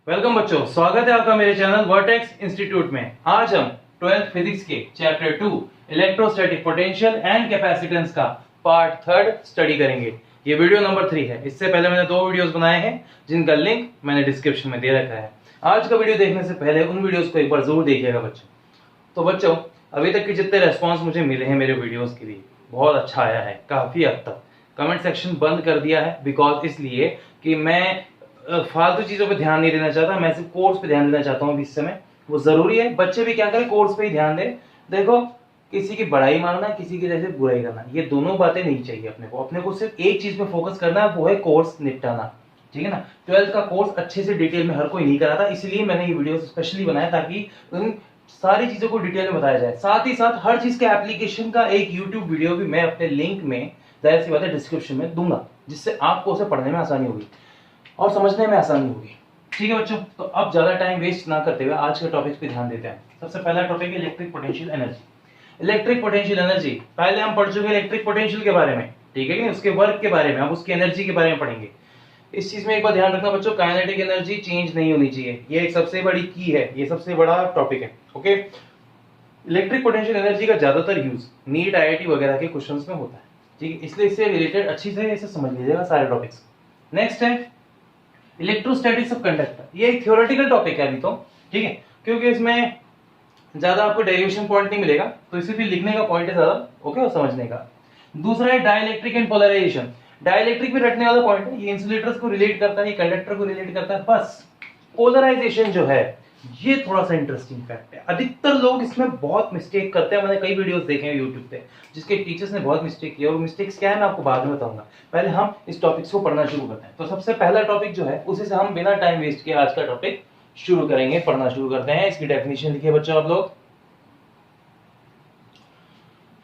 Welcome बच्चों, स्वागत है आपका मेरे चैनल वर्टेक्स इंस्टीट्यूट में। आज हम 12th फिजिक्स के chapter 2 electrostatic potential and capacitance का पार्ट 3 स्टडी करेंगे। ये वीडियो नंबर 3 है। इससे पहले मैंने 2 वीडियोस बनाए हैं जिनका लिंक मैंने डिस्क्रिप्शन में दे रखा है। आज का वीडियो देखने से पहले उन वीडियोस को एक बार जरूर देखिएगा बच्चों। तो बच्चों, अभी तक के जितने रेस्पॉन्स मुझे मिले हैं मेरे वीडियोस के लिए बहुत अच्छा आया है। काफी हद तक कमेंट सेक्शन बंद कर दिया है बिकॉज इसलिए कि मैं फालतू चीजों पे ध्यान नहीं देना चाहता। मैं सिर्फ कोर्स पे ध्यान देना चाहता हूँ इस समय। वो जरूरी है, बच्चे भी क्या करें, कोर्स पे ही ध्यान दें। देखो, किसी की बड़ाई मांगना, किसी की जैसे बुराई करना, ये दोनों बातें नहीं चाहिए। अपने को सिर्फ एक चीज पे फोकस करना है, वो है कोर्स निपटाना। ठीक है ना। 12th का कोर्स अच्छे से डिटेल में हर कोई नहीं कराता, इसलिए मैंने ये वीडियो स्पेशली बनाया ताकि उन सारी चीजों को डिटेल में बताया जाए। साथ ही साथ हर चीज के एप्लीकेशन का एक यूट्यूब वीडियो भी मैं अपने लिंक में, जाहिर सी बात है, डिस्क्रिप्शन में दूंगा, जिससे आपको उसे पढ़ने में आसानी होगी और समझने में आसानी होगी। ठीक है बच्चों, तो अब ज्यादा टाइम वेस्ट ना करते हुए आज के टॉपिक पे ध्यान देते हैं। सबसे पहला टॉपिक है electric potential energy. Electric potential energy पहले हम पढ़ चुके हैं इलेक्ट्रिक पोटेंशियल के बारे में, ठीक है कि नहीं, उसके वर्क के बारे में। अब उसकी एनर्जी के बारे में पढ़ेंगे। इस चीज में एक बार ध्यान रखना बच्चों, काइनेटिक एनर्जी चेंज नहीं होनी चाहिए। ये एक सबसे बड़ी की है, ये सबसे बड़ा टॉपिक है। ओके, इलेक्ट्रिक पोटेंशियल एनर्जी का ज्यादातर यूज नीट, आईआईटी वगैरह के क्वेश्चंस में होता है। ठीक है, इसलिए इससे रिलेटेड अच्छी से इसे समझ लीजिएगा सारे टॉपिक्स। नेक्स्ट है इलेक्ट्रोस्टैटिक्स ऑफ कंडक्टर। ये एक थ्योरेटिकल टॉपिक है अभी तो, ठीक है, क्योंकि इसमें ज्यादा आपको डेरिवेशन पॉइंट नहीं मिलेगा, तो इसे भी लिखने का पॉइंट है ज्यादा, ओके, और समझने का। दूसरा है डाइलेक्ट्रिक एंड पोलराइजेशन। डाइलेक्ट्रिक भी रटने वाला पॉइंट है, ये इंसुलेटर्स को रिलेट करता है, ये कंडक्टर को रिलेट करता है। बस पोलराइजेशन जो है ये थोड़ा सा इंटरेस्टिंग फैक्ट है। अधिकतर लोग इसमें बहुत मिस्टेक करते हैं। मैंने कई वीडियोस देखे हैं यूट्यूब पे जिसके टीचर्स ने बहुत मिस्टेक किया, और मिस्टेक्स क्या है मैं आपको बाद में बताऊंगा। पहले हम इस टॉपिक्स को पढ़ना शुरू करते हैं। तो सबसे पहला टॉपिक जो है उसी से हम बिना टाइम वेस्ट किए आज का टॉपिक शुरू करेंगे, पढ़ना शुरू करते हैं। इसकी डेफिनेशन लिखिए बच्चों आप लोग।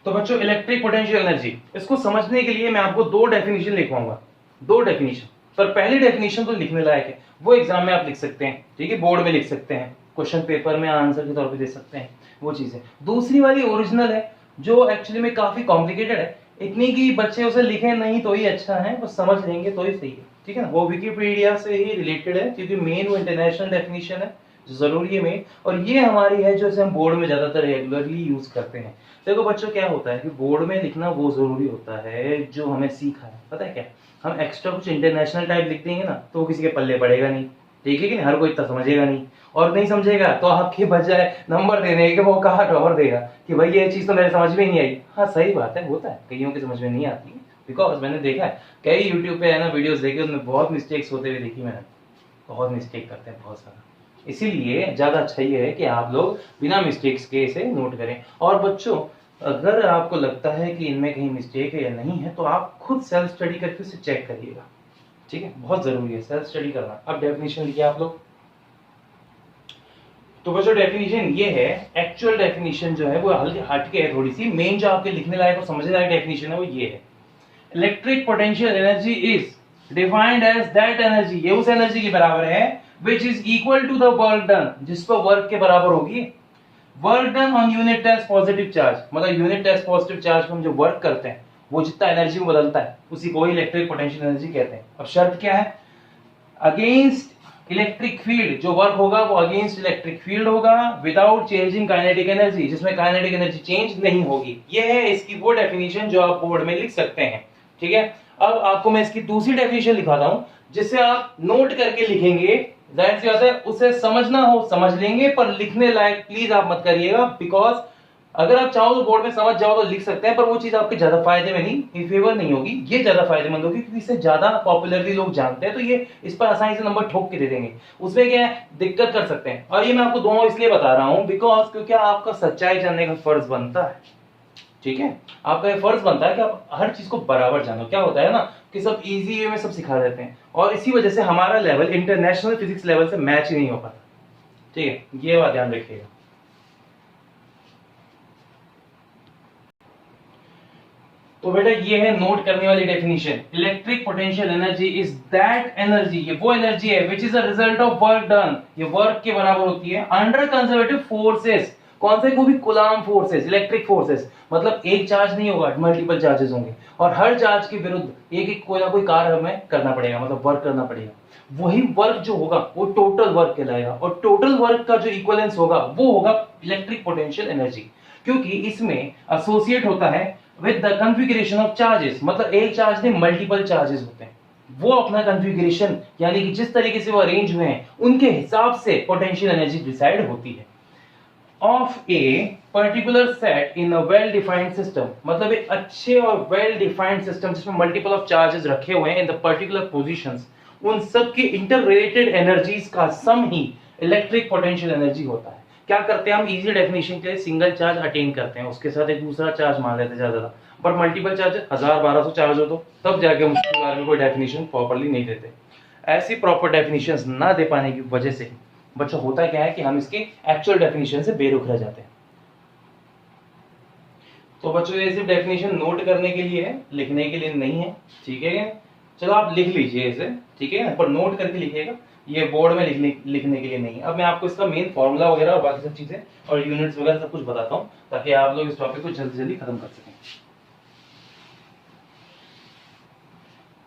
तो बच्चों, इलेक्ट्रिक पोटेंशियल एनर्जी, इसको समझने के लिए मैं आपको 2 डेफिनेशन लिखवाऊंगा। 2 डेफिनेशन, पर पहली डेफिनेशन तो लिखने लायक है, वो एग्जाम में आप लिख सकते हैं, ठीक है, बोर्ड में लिख सकते हैं, क्वेश्चन पेपर में आंसर के तौर पे दे सकते हैं, वो चीज है। दूसरी वाली ओरिजिनल है, जो एक्चुअली में काफी कॉम्प्लिकेटेड है। इतनी की बच्चे उसे लिखे नहीं तो ही अच्छा है, वो समझ लेंगे तो ही सही है। ठीक है ना, वो विकिपीडिया से ही रिलेटेड है, क्योंकि मेन वो इंटरनेशनल डेफिनेशन है जो जरूरी है मेन, और ये हमारी है जो हम बोर्ड में ज्यादातर रेगुलरली यूज करते हैं। देखो बच्चों, क्या होता है कि बोर्ड में लिखना वो जरूरी होता है जो हमें सीखा है। पता है क्या, हम एक्स्ट्रा कुछ इंटरनेशनल टाइप लिख देंगे ना तो वो किसी के पल्ले पड़ेगा नहीं। ठीक है कि नहीं, हर कोई इतना समझेगा नहीं, और नहीं समझेगा तो आपके बजाय नंबर देने के वो कहा टॉपर देगा कि भाई ये चीज तो मेरे समझ में नहीं आई। हाँ सही बात है, होता है, कईयों की समझ में नहीं आती है, बिकॉज मैंने देखा है कई यूट्यूब पे है ना वीडियोस देखे, उनमें बहुत मिस्टेक्स होते हुए देखी मैंने। बहुत मिस्टेक करते हैं, बहुत सारा। इसीलिए ज्यादा अच्छा ये है कि आप लोग बिना मिस्टेक्स के इसे नोट करें। और बच्चों, अगर आपको लगता है कि इनमें कहीं मिस्टेक है या नहीं है, तो आप खुद सेल्फ स्टडी करके उसे चेक करिएगा। ठीक है, बहुत जरूरी है सेल्फ स्टडी करना। अब डेफिनेशन लिखिए आप लोग। तो बच्चों, डेफिनेशन ये है, एक्चुअल डेफिनेशन जो है वो हटके है थोड़ी सी। मेन जो आपके लिखने लायक और समझने लायक डेफिनेशन है वो ये है, electric potential energy is defined as that energy, ये उस एनर्जी के बराबर है which is equal to the work done, जिस पर वर्क के बराबर होगी। Work done on unit test positive charge, मतलब यूनिट टेस्ट पॉजिटिव चार्ज पर हम जो वर्क करते हैं वो जितना एनर्जी में बदलता है उसी को इलेक्ट्रिक पोटेंशियल एनर्जी कहते हैं। अब शर्त क्या है, अगेंस्ट इलेक्ट्रिक फील्ड जो वर्क होगा वो अगेंस्ट इलेक्ट्रिक फील्ड होगा, विदाउट चेंजिंग काइनेटिक एनर्जी, जिसमें काइनेटिक एनर्जी चेंज नहीं होगी। ये है इसकी वो डेफिनेशन जो आप बोर्ड में लिख सकते हैं। ठीक है, अब आपको मैं इसकी दूसरी डेफिनेशन लिखाता हूं, जिससे आप नोट करके लिखेंगे। जाहिर सी बात है, उसे समझना हो समझ लेंगे, पर लिखने लायक प्लीज आप मत करिएगा, बिकॉज अगर आप चाहो तो बोर्ड में समझ जाओ तो लिख सकते हैं, पर वो चीज आपके ज्यादा फायदे में नहीं, फेवर नहीं होगी। ये ज्यादा फायदेमंद होगी क्योंकि इससे ज्यादा पॉपुलरली लोग जानते हैं, तो ये इस पर आसानी से नंबर ठोक के दे देंगे। उसमें क्या है, दिक्कत कर सकते हैं। और ये मैं आपको दोनों इसलिए बता रहा हूं बिकॉज क्योंकि आपका सच्चाई जानने का फर्ज बनता है। ठीक है, आपका ये फर्ज बनता है कि आप हर चीज को बराबर जानो। क्या होता है ना कि सब इजी वे में सब सिखा देते हैं, और इसी वजह से हमारा लेवल इंटरनेशनल फिजिक्स लेवल से मैच ही नहीं हो पाता। ठीक है, ये बात ध्यान रखिएगा। तो बेटा, ये है नोट करने वाली definition, electric potential energy is that energy, ये वो एनर्जी है which is a result of work done, ये वर्क के बराबर होती है अंडर कंजर्वेटिव फोर्सेस। कौन से को भी कूलाम फोर्सेस, इलेक्ट्रिक फोर्सेस, मतलब एक चार्ज नहीं होगा, मल्टीपल चार्जेस होंगे, और हर चार्ज के विरुद्ध एक एक कोई ना कोई कार्य हमें करना पड़ेगा, मतलब वर्क करना पड़ेगा। वही वर्क जो होगा वो टोटल वर्क कहलाएगा, और टोटल वर्क का जो इक्विवेलेंस होगा वो होगा इलेक्ट्रिक पोटेंशियल एनर्जी, क्योंकि इसमें एसोसिएट होता है with the configuration of charges. मतलब एक चार्ज में मल्टीपल चार्जेस होते हैं, वो अपना कॉन्फ़िगरेशन यानी कि जिस तरीके से वो अरेंज हुए हैं उनके हिसाब से पोटेंशियल एनर्जी डिसाइड होती है of a particular set in a well defined system. मतलब एक अच्छे और वेल डिफाइंड सिस्टम जिसमें मल्टीपल ऑफ चार्जेस रखे हुए हैं इन द पर्टिकुलर पोजीशंस, उन सब के इंटर रिलेटेड एनर्जीज का सम ही इलेक्ट्रिक पोटेंशियल एनर्जी होता है। क्या करते हैं हम इजी डेफिनेशन के लिए सिंगल चार्ज अटेन करते हैं, उसके साथ एक दूसरा चार्ज मान लेते हैं ज्यादा, पर मल्टीपल चार्ज 1000-1200 चार्ज हो तो तब जाके हम उसके बारे में कोई डेफिनेशन प्रॉपर्ली नहीं देते। ऐसी प्रॉपर डेफिनेशंस ना दे पाने की वजह से बच्चों होता क्या है कि हम इसके एक्चुअल डेफिनेशन से बेरुख रह जाते हैं। तो बच्चों ये सिर्फ डेफिनेशन नोट करने के लिए है, लिखने के लिए नहीं है, ठीक है। चलो आप लिख लीजिए इसे, ठीक है, पर नोट करके लिखिएगा, ये बोर्ड में लिखने के लिए नहीं है। अब मैं आपको इसका मेन फॉर्मूला वगैरह और बाकी सब चीजें और यूनिट्स वगैरह सब कुछ बताता हूँ ताकि आप लोग इस टॉपिक को जल्दी जल्दी खत्म कर सकें।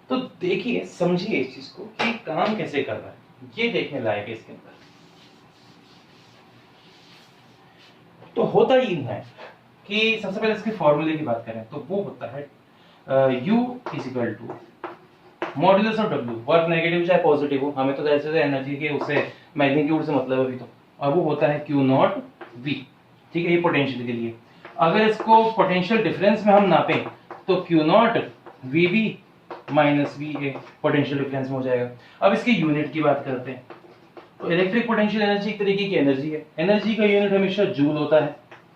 तो देखिए, समझिए इस चीज को कि काम कैसे कर रहा है, ये देखने लायक है इसके अंदर। तो होता ही है कि सबसे पहले इसके फॉर्मूले की बात करें तो वो होता है U is equal to modulus of W, work negative चाहे पॉजिटिव हो, हमें तो जैसे एनर्जी के उससे मैग्नीट्यूड से मतलब है अभी तो, और वो होता है Q नॉट V, ठीक है, ये पोटेंशियल के लिए। अगर इसको पोटेंशियल डिफरेंस में हम नापें तो Q not VB minus VA potential difference में हो जाएगा। अब इसकी यूनिट की बात करते हैं तो इलेक्ट्रिक पोटेंशियल एनर्जी एक तरीके की एनर्जी है, एनर्जी का यूनिट हमेशा जूल होता है,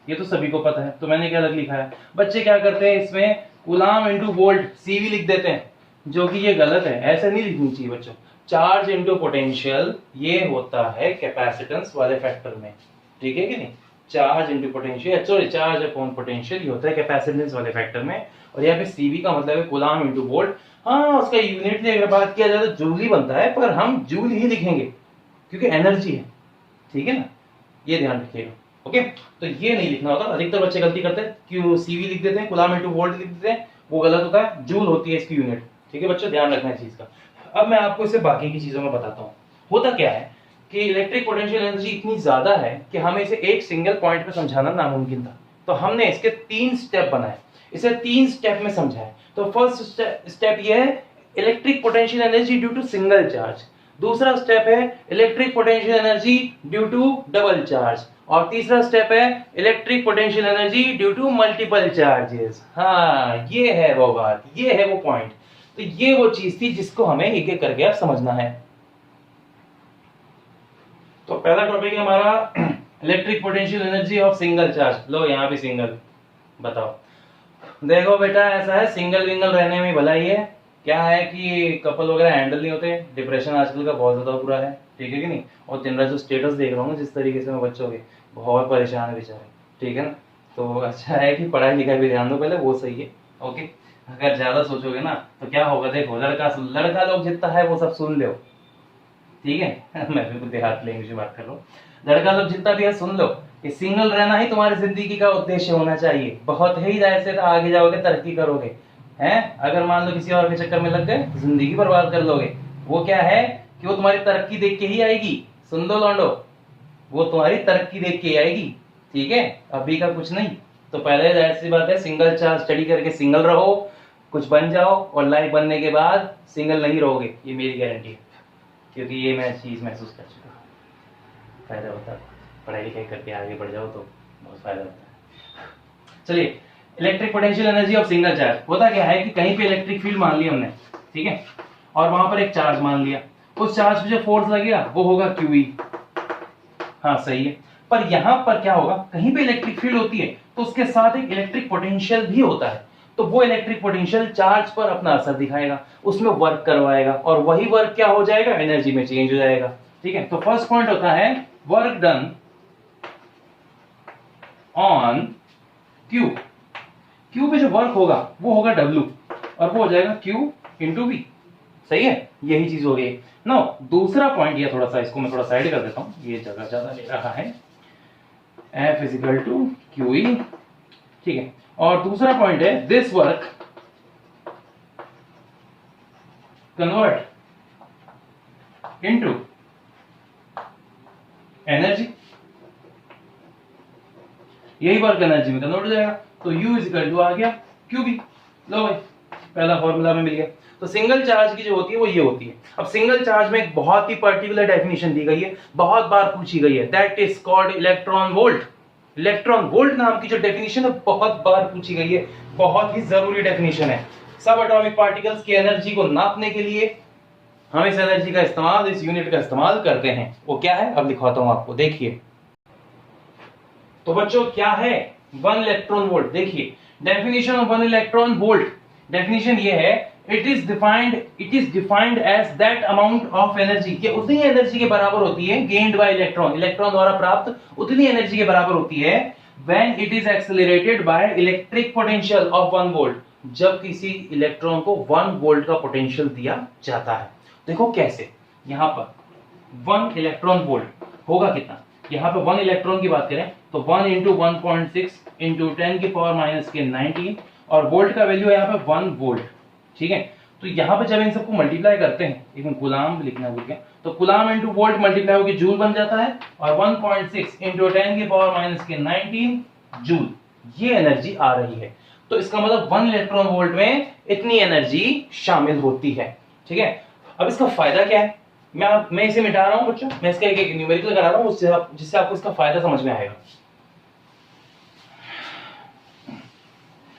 ये तो सभी को पता है। तो मैंने क्या अलग लिखा है, बच्चे क्या करते हैं इसमें कूलाम इनटू वोल्ट CV लिख देते हैं, जो कि ये गलत है, ऐसे नहीं लिखनी चाहिए बच्चों। चार्ज इनटू पोटेंशियल ये होता है कैपेसिटेंस वाले फैक्टर में, ठीक है कि नहीं, charge into potential, sorry charge upon potential ये होता है कैपेसिटेंस वाले फैक्टर में, और यहाँ पे CV का मतलब है कूलाम इनटू वोल्ट। हाँ, उसका यूनिट में अगर बात किया जाए तो जूल ही बनता है, पर हम जूल ही लिखेंगे क्योंकि एनर्जी है, ठीक है ना, ये ध्यान रखिएगा। ओके, तो ये नहीं लिखना होता, अधिकतर बच्चे गलती करते हैं क्यों CV लिख देते हैं, कूलाम इनटू वोल्ट लिख देते हैं, वो गलत होता है, जूल होती है इसकी यूनिट, ठीक है बच्चों, ध्यान रखना है चीज का। अब मैं आपको इसे बाकी की चीजों में बताता हूँ। होता क्या है कि इलेक्ट्रिक पोटेंशियल एनर्जी इतनी ज्यादा है कि हमें इसे एक सिंगल पॉइंट पे समझाना नामुमकिन था, तो हमने इसके 3 स्टेप बनाए, इसे 3 स्टेप में समझाए। तो फर्स्ट स्टेप ये है electric potential energy due to single charge, दूसरा स्टेप है electric potential energy due to double charge, और तीसरा स्टेप है electric potential energy due to multiple charges. हाँ, ये है वो बात, ये है वो पॉइंट। तो ये वो चीज थी जिसको हमें एक एक करके आप समझना है। तो पहला टॉपिक है हमारा electric potential energy of single charge. लो यहाँ भी सिंगल, बताओ, देखो बेटा ऐसा है, सिंगल विंगल रहने में भलाई है, क्या है कि कपल वगैरह हैंडल नहीं होते, डिप्रेशन आजकल का बहुत ज्यादा बुरा है, ठीक है कि नहीं, और दिन रात जो स्टेटस देख रहा हूँ जिस तरीके से मैं बच्चों के, बहुत परेशान है बेचारे, ठीक है ना। तो अच्छा है कि पढ़ाई लिखाई भी ध्यान दो पहले, वो सही है। ओके, अगर ज्यादा सोचोगे ना तो क्या होगा, देखो लड़का लोग जितना है वो सब सुन लो, ठीक है मैं बिल्कुल देहात लैंग्वेज में बात कर रहा हूँ, लड़का लोग जितना भी है सुन लो, कि सिंगल रहना ही तुम्हारी जिंदगी का उद्देश्य होना चाहिए, बहुत ही ऐसे तो आगे जाओगे तरक्की करोगे, हैं। अगर मान लो किसी और के चक्कर में लग गए तो जिंदगी बर्बाद कर लोगे। वो क्या है कि वो तुम्हारी तरक्की देख के ही आएगी, सुन लो लौंडो, वो तुम्हारी तरक्की देख के ही आएगी, ठीक है, अभी का कुछ नहीं। तो पहले जाहिर सी बात है सिंगल चार्ज स्टडी करके सिंगल रहो, कुछ बन जाओ, और लाइफ बनने के बाद सिंगल नहीं रहोगे, ये मेरी गारंटी है, क्योंकि ये मैं चीज महसूस कर चुका हूँ। फायदा होता है, पढ़ाई लिखाई करके आगे बढ़ जाओ तो बहुत फायदा होता है। चलिए, electric potential energy of single charge. होता क्या है कि कहीं पे इलेक्ट्रिक फील्ड मान लिया हमने, ठीक है, और वहां पर एक चार्ज मान लिया, उस चार्ज पे जो फोर्स लगेगा वो होगा QE। हाँ सही है, पर यहां पर क्या होगा, कहीं पे इलेक्ट्रिक फील्ड होती है तो उसके साथ एक इलेक्ट्रिक पोटेंशियल भी होता है, तो वो इलेक्ट्रिक पोटेंशियल चार्ज पर अपना असर दिखाएगा, उसमें वर्क करवाएगा, और वही वर्क क्या हो जाएगा, एनर्जी में चेंज हो जाएगा, ठीक है। तो फर्स्ट पॉइंट होता है work done on Q, Q पे जो वर्क होगा वो होगा W, और वो हो जाएगा Q इंटू V, सही है, यही चीज हो गई। नो, दूसरा पॉइंट, ये थोड़ा सा इसको मैं थोड़ा साइड कर देता हूं, ये जगह ज्यादा ले रहा है, F is equal to QE, ठीक है। और दूसरा पॉइंट है this work convert into energy, यही वर्क एनर्जी में कन्वर्ट हो जाएगा। तो U इज इक्वल टू आ गया QB। लो भाई, पहला फॉर्मूला में मिल गया। तो सिंगल चार्ज की जो होती है वो ये होती है। अब सिंगल चार्ज में एक बहुत ही पर्टिकुलर डेफिनेशन दी गई है, बहुत बार पूछी गई है, that is called electron volt. Electron volt नाम की जो डेफिनेशन है बहुत बार पूछी गई है, बहुत ही जरूरी डेफिनेशन है। सब एटॉमिक पार्टिकल्स की एनर्जी को नापने के लिए हम इस एनर्जी का इस्तेमाल, इस यूनिट का इस्तेमाल करते हैं। वो क्या है अब दिखाता हूं आपको, देखिए। तो बच्चों क्या है 1 इलेक्ट्रॉन वोल्ट? देखिए definition of 1 electron volt, definition ये है, it is defined as that amount of energy, कि उतनी एनर्जी के बराबर होती है गेन्ड बाय इलेक्ट्रॉन, इलेक्ट्रॉन द्वारा प्राप्त उतनी एनर्जी के बराबर होती है when it is accelerated by electric potential of 1 volt, जब किसी इलेक्ट्रॉन को 1 वोल्ट का पोटेंशियल दिया जाता है। देखो कैसे, यहां पर 1 इलेक्ट्रॉन वोल्ट होगा कितना, यहां पे 1 इलेक्ट्रॉन की बात करें तो 1 इंटू 1.6 इंटू 10 की पावर माइनस के 19, और वोल्ट का वैल्यू है यहाँ पे 1 वोल्ट, ठीक है। तो यहाँ पे जब इन सबको मल्टीप्लाई करते हैं, एक कूलाम लिखना भूल गया, तो कूलाम इंटू वोल्ट मल्टीप्लाई होकर जूल बन जाता है, और 1.6 इंटू 10 की पावर माइनस के 19 जूल, ये एनर्जी आ रही है। तो इसका मतलब 1 इलेक्ट्रॉन वोल्ट में इतनी एनर्जी शामिल होती है, ठीक है। अब इसका फायदा क्या है, मैं इसे मिटा रहा हूं बच्चों, मैं इसका एक न्यूमेरिकल करा रहा हूं, जिससे आपको इसका फायदा समझ में आएगा।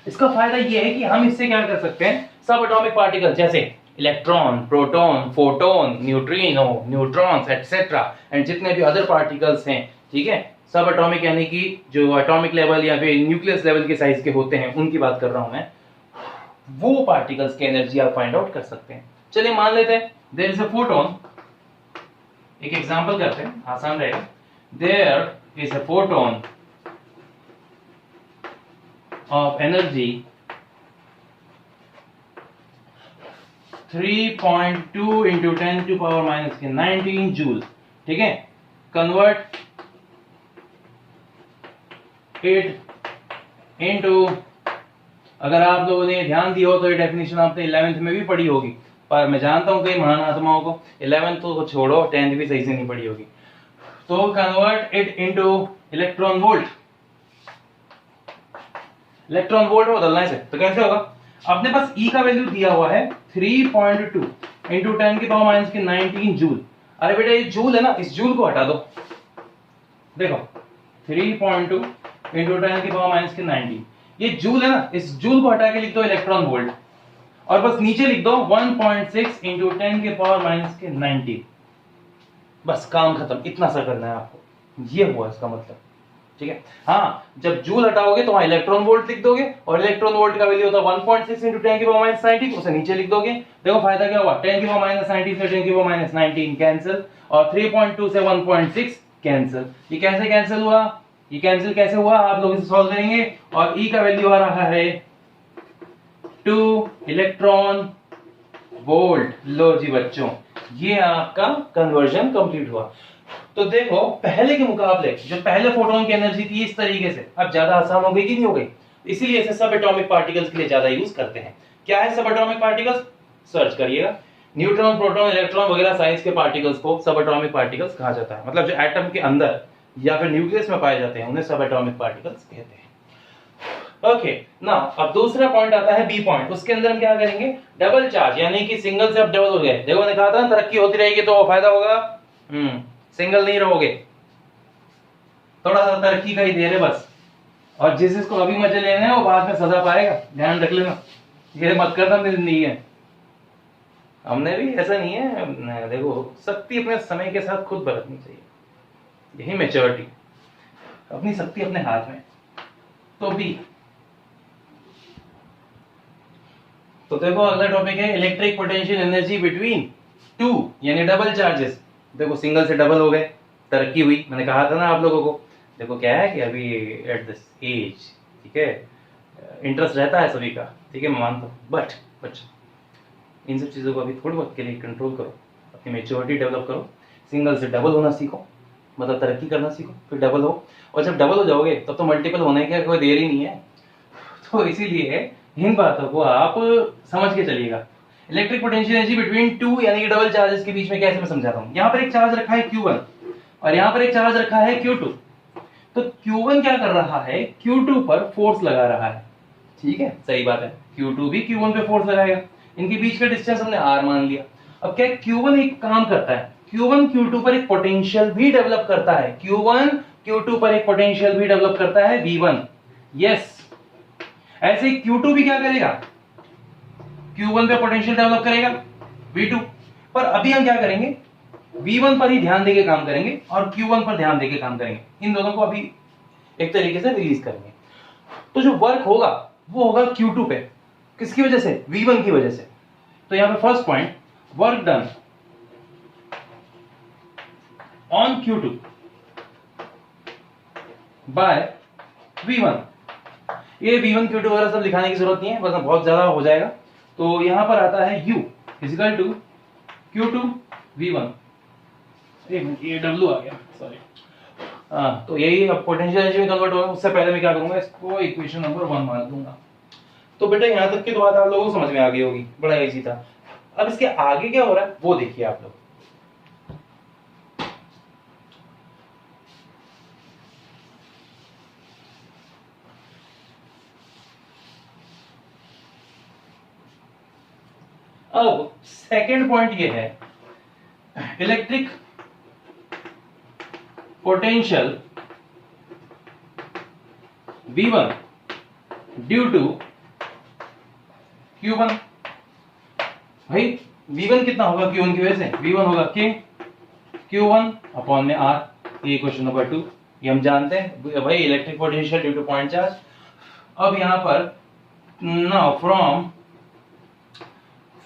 इसका फायदा यह है कि हम इससे क्या कर सकते हैं, सब एटॉमिक पार्टिकल जैसे electron, proton, photon, neutrino, neutrons etcetera and जितने भी अदर पार्टिकल्स हैं, ठीक है, सब एटॉमिक यानी कि जो एटॉमिक लेवल या फिर न्यूक्लियस लेवल के साइज के होते हैं उनकी बात कर रहा हूं मैं, वो पार्टिकल्स की एनर्जी आप फाइंड आउट कर सकते हैं। चलिए मान लेते हैं देयर इज अ फोटोन, एक एग्जांपल करते हैं, आसान रहेगा। There is a photon of energy 3.2 into 10 to power minus के 19 जूल, ठीक है। कन्वर्ट इट इनटू, अगर आप लोगों ने ध्यान दिया हो तो ये डेफिनेशन आपने 11th में भी पढ़ी होगी, पर मैं जानता हूं कई महान आत्माओं को 11th तो छोड़ो 10th भी सही से नहीं पढ़ी होगी। तो convert it into electron volt, electron volt में बदलना है इसे, तो कैसे होगा, अपने पास E का वैल्यू दिया हुआ है 3.2 इंटू 10 की पावर माइनस के 19 जूल। अरे बेटा ये जूल है ना, इस जूल को हटा दो, देखो 3.2 इंटू 10 की पावर माइनस के 19, ये जूल है ना, इस जूल को हटा के लिख दो इलेक्ट्रॉन वोल्ट, और बस नीचे लिख दो 1.6 इंटू 10 के पावर माइनस के 19, बस काम खत्म। इतना सा करना है आपको, ये हुआ इसका मतलब, ठीक है। हाँ, जब जूल हटाओगे तो वहां इलेक्ट्रॉन वोल्ट लिख दोगे, और इलेक्ट्रॉन वोल्ट का वैल्यू होता है 1.6 इंटू 10 की पावर माइनस 19, उसे नीचे लिख दोगे। देखो फायदा क्या हुआ, 10 की पावर माइनस 19 से 10 की पावर माइनस 19 कैंसिल, और 3.2 से 1.6 कैंसिल। ये कैसे कैंसिल हुआ, ये कैंसिल कैसे हुआ आप लोग इसे सॉल्व करेंगे, और E का वैल्यू आ रहा है 2 इलेक्ट्रॉन वोल्ट। लो जी बच्चों, ये आपका कन्वर्जन कंप्लीट हुआ। तो देखो पहले के मुकाबले जो पहले फोटोन की एनर्जी थी इस तरीके से अब ज्यादा आसान हो गई कि नहीं हो गई, इसीलिए इसे सब एटॉमिक पार्टिकल्स के लिए ज्यादा यूज करते हैं। क्या है सब एटॉमिक पार्टिकल्स, सर्च करिएगा, न्यूट्रॉन, प्रोटॉन, इलेक्ट्रॉन वगैरह साइज के पार्टिकल्स को सब एटॉमिक पार्टिकल्स कहा जाता है। मतलब जो एटम के अंदर या फिर न्यूक्लियस में पाए जाते हैं उन्हें सब एटॉमिक पार्टिकल्स कहते हैं। ओके ना, अब दूसरा पॉइंट आता है बी पॉइंट, उसके अंदर हम क्या करेंगे, डबल चार्ज, यानी कि सिंगल से अब डबल हो गए। देखो मैंने कहा था ना तरक्की होती रहेगी तो फायदा होगा, सिंगल नहीं रहोगे, थोड़ा सा तरक्की का ही दे रहे बस, और जिसको अभी मजे लेने हैं वो बाद में सजा पाएगा, ध्यान रख लेना, ये मत करना मेरी जिंदगी है। हमने भी ऐसा नहीं है, देखो शक्ति अपने समय के साथ खुद बरतनी चाहिए, यही मैच्योरिटी, अपनी शक्ति अपने हाथ में। तो भी तो देखो अगला टॉपिक है electric potential energy between two, यानी डबल चार्जेस। देखो सिंगल से डबल हो गए, तरक्की हुई, मैंने कहा था ना आप लोगों को। देखो क्या है कि अभी एट दिस एज, ठीक है, इंटरेस्ट रहता है सभी का, ठीक है, मैं मानता हूँ, बट बच्चों इन सब चीज़ों को अभी थोड़ी बहुत के लिए कंट्रोल करो, अपनी मेच्योरिटी डेवलप करो, सिंगल से डबल होना सीखो, मतलब तरक्की करना सीखो, फिर डबल हो, और जब डबल हो जाओगे तब तो मल्टीपल होने की कोई देर ही नहीं है। तो इसीलिए इन बातों को आप समझ के चलिएगा। Electric potential energy between two यानी कि डबल चार्जेस के बीच में कैसे मैं समझाता हूं। यहां पर एक चार्ज रखा है Q1 और यहां पर एक चार्ज रखा है Q2। तो Q1 क्या कर रहा है, Q2 पर फोर्स लगा रहा है, ठीक है, सही बात है, Q2 भी Q1 पे फोर्स लगाएगा। इनके बीच का डिस्टेंस हमने R मान लिया। अब क्या Q1 एक काम करता है, Q1 Q2 पर एक पोटेंशियल भी डेवलप करता है, Q1 Q2 पर एक पोटेंशियल भी डेवलप करता है V1। यस, ऐसे ही Q2 भी क्या करेगा, Q1 पे पोटेंशियल डेवलप करेगा V2 पर। अभी हम क्या करेंगे, V1 पर ही ध्यान देके काम करेंगे और Q1 पर ध्यान देके काम करेंगे। इन दोनों को अभी एक तरीके से रिलीज करेंगे। तो जो वर्क होगा वो होगा Q2 पे, किसकी वजह से, V1 की वजह से। तो यहां पे first point, work done on Q2 by V1। ये V1 Q2 वगैरह सब लिखाने की जरूरत नहीं है, वरना बहुत ज्यादा हो जाएगा। तो यहां पर आता है U equal to Q2 V1। एक मिनट, ये W आ गया, सॉरी। तो यही अब पोटेंशियल एनर्जी में कन्वर्ट होगा। उससे पहले मैं क्या करूंगा, इसको इक्वेशन नंबर 1 मान लूंगा। तो बेटा यहां तक की तो बात आप लोगों को समझ में आ गई होगी, बड़ा इजी था। अब इसके आगे क्या हो रहा है वो देखिए आप लोग। अब सेकंड पॉइंट ये है, electric potential V1 due to Q1। भाई V1 कितना होगा Q1 की वजह से, V1 होगा K Q1 अपॉन में R। ये क्वेश्चन नंबर 2, ये हम जानते हैं भाई, electric potential due two point charge. अब यहां पर now from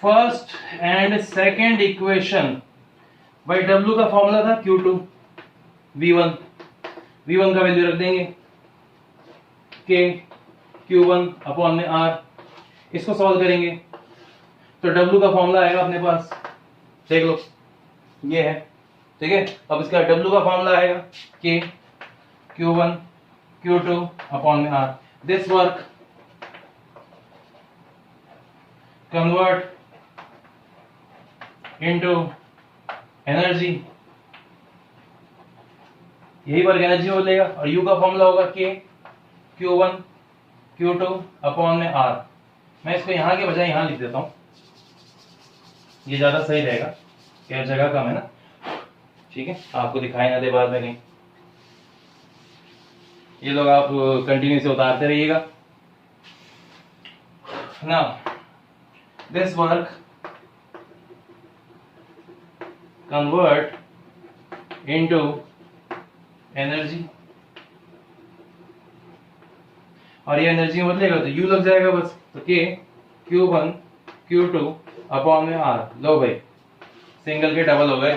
first and second equation, भाई W का फॉर्मूला था Q2 V1 का वैल्यू रख देंगे K Q1 अपॉन में R। इसको सॉल्व करेंगे तो W का फॉर्मूला आएगा अपने पास, देख लो ये है, ठीक है। अब इसका W का फॉर्मूला आएगा K Q1 Q2 अपॉन में R। This work convert into energy, यही वर्क एनर्जी बोलेगा। और U का फॉर्मूला होगा K Q1 Q2 अपॉन में R। मैं इसको यहां के बजाय यहां लिख देता हूं, ये ज्यादा सही रहेगा, क्या जगह कम है ना, ठीक है, आपको दिखाई ना दे बाद में कहीं। ये लोग आप कंटिन्यू से उतारते रहिएगा। Now this work convert into energy, और ये एनर्जी में बदलेगा तो U लग जाएगा बस। तो K Q1 Q2 अपॉन में R। लो भाई, सिंगल के डबल हो गए,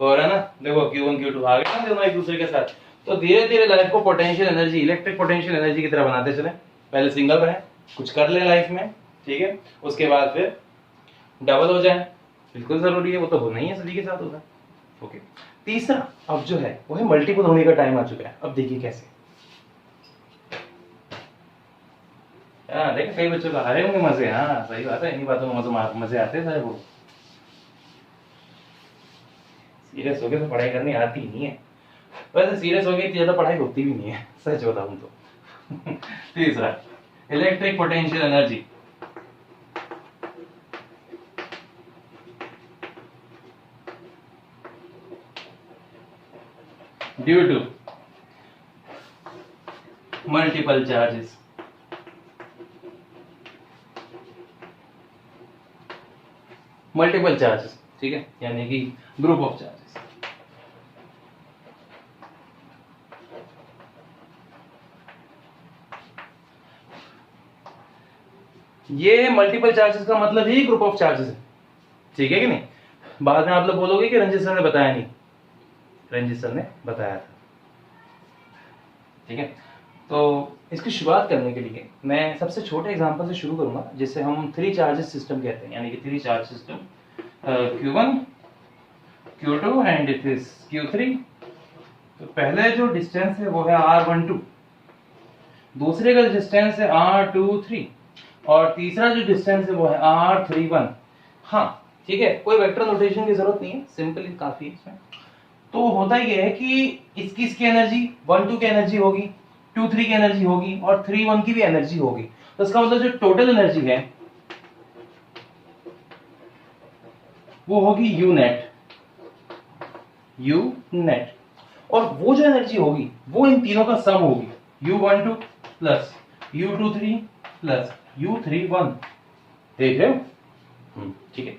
हो रहा है ना, देखो Q1 Q2 आ गए ना दोनों एक दूसरे के साथ। तो धीरे धीरे लाइफ को potential energy, electric potential energy की तरह बनाते चले। पहले सिंगल रहे, कुछ कर ले लाइफ में, ठीक है, उसके बाद फिर डबल हो जाए, बिल्कुल जरूरी है, वो तो होना ही है, सभी के साथ होता है। ओके, तीसरा अब जो है वो है मल्टीपल होने का टाइम आ चुका है। अब देखिए कैसे, हाँ देखो कई बच्चों का आ रहे होंगे मजे। हाँ सही बात है, इन्हीं बातों में मजे आते हैं सारे। वो सीरियस होके तो पढ़ाई करनी आती ही नहीं है, वैसे सीरियस हो गई ज्यादा पढ़ाई होती भी नहीं है, सच बताऊं तो। तीसरा, electric potential energy due to multiple charges. Multiple charges, ठीक है, यानी कि ग्रुप ऑफ चार्जेस। ये मल्टीपल चार्जेस का मतलब ही ग्रुप ऑफ चार्जेस है, ठीक है कि नहीं। बाद में आप लोग बोलोगे कि रंजित सर ने बताया नहीं, रंजित सर ने बताया था, ठीक है। तो इसकी शुरुआत करने के लिए मैं सबसे छोटे एग्जांपल से शुरू करूंगा, जिसे हम थ्री चार्जेस सिस्टम कहते हैं, यानी कि three charge system Q1 Q2 and it is Q3। तो पहले जो डिस्टेंस है वो है R12, दूसरे का डिस्टेंस है R23, और तीसरा जो डिस्टेंस है वो है r31। हाँ ठीक है, कोई वेक्टर नोटेशन की जरूरत नहीं है, सिंपल ही काफी है इसमें। तो होता ये है कि इसकी एनर्जी 1 2 की एनर्जी होगी, 2 3 की एनर्जी होगी और 3 1 की भी एनर्जी होगी। तो इसका मतलब जो टोटल एनर्जी है वो होगी यू नेट। और वो जो एनर्जी होगी वो इन तीनों का सम होगी, U12 plus U23 plus U31। देख रहे हो? ठीक है।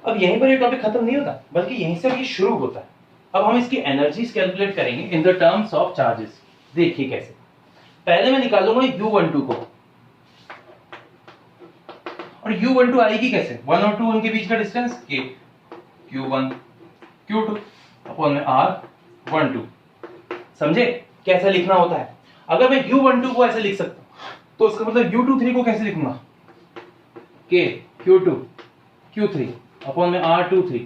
अब यहीं पर ये टॉपिक खत्म नहीं होता, बल्कि यहीं से ये शुरू होता है। अब हम इसकी एनर्जीज कैलकुलेट करेंगे in the terms of charges. देखिए कैसे। पहले मैं निकालूंगा U12 को, और U12 आएगी कैसे? 1 और 2 उनके बीच का distance K, Q1 Q2 upon में R12। समझे कैसे लिखना होता है? अगर मैं U12 को ऐसे लिख सकता हूं तो उसका मतलब U23 को कैसे लिखूंगा? K Q2 Q3 अपॉन में R23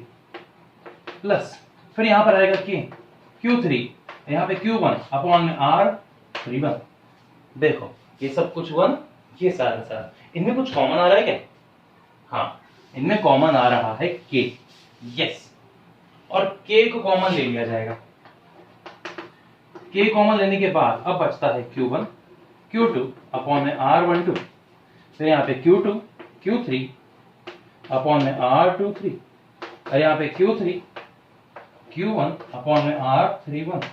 प्लस फिर यहां पर आएगा K Q3, यहां पे Q1 अपॉन में R31। देखो ये सब कुछ 1, ये सारा इनमें कुछ कॉमन आ रहा है क्या? हाँ, इनमें कॉमन आ रहा है K। यस, और K को कॉमन ले लिया जाएगा। K कॉमन लेने के बाद अब बचता है Q1 Q2 अपॉन में R12, फिर यहाँ पे Q2 Q3 अपॉन में R23 और यहाँ पे Q3 Q1 अपॉन में R31।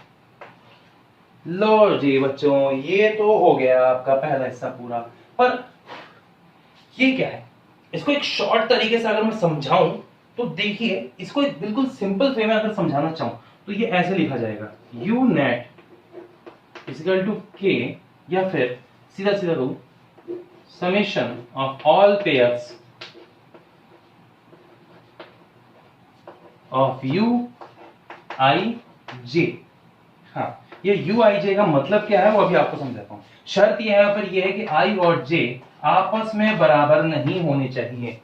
लो जी बच्चों, ये तो हो गया आपका पहला हिस्सा पूरा। पर ये क्या है? इसको एक शॉर्ट तरीके से अगर मैं समझाऊं तो देखिए, इसको एक बिल्कुल सिंपल वे में अगर समझाना चाहूं तो ये ऐसे लिखा जाएगा, U net equal to K, या फिर सीधा सीधा कहूं summation of all pairs of U I J। हाँ, ये U I J का मतलब क्या है वो अभी आपको समझाता हूं। शर्त ये है पर ये है कि I और J आपस में बराबर नहीं होने चाहिए।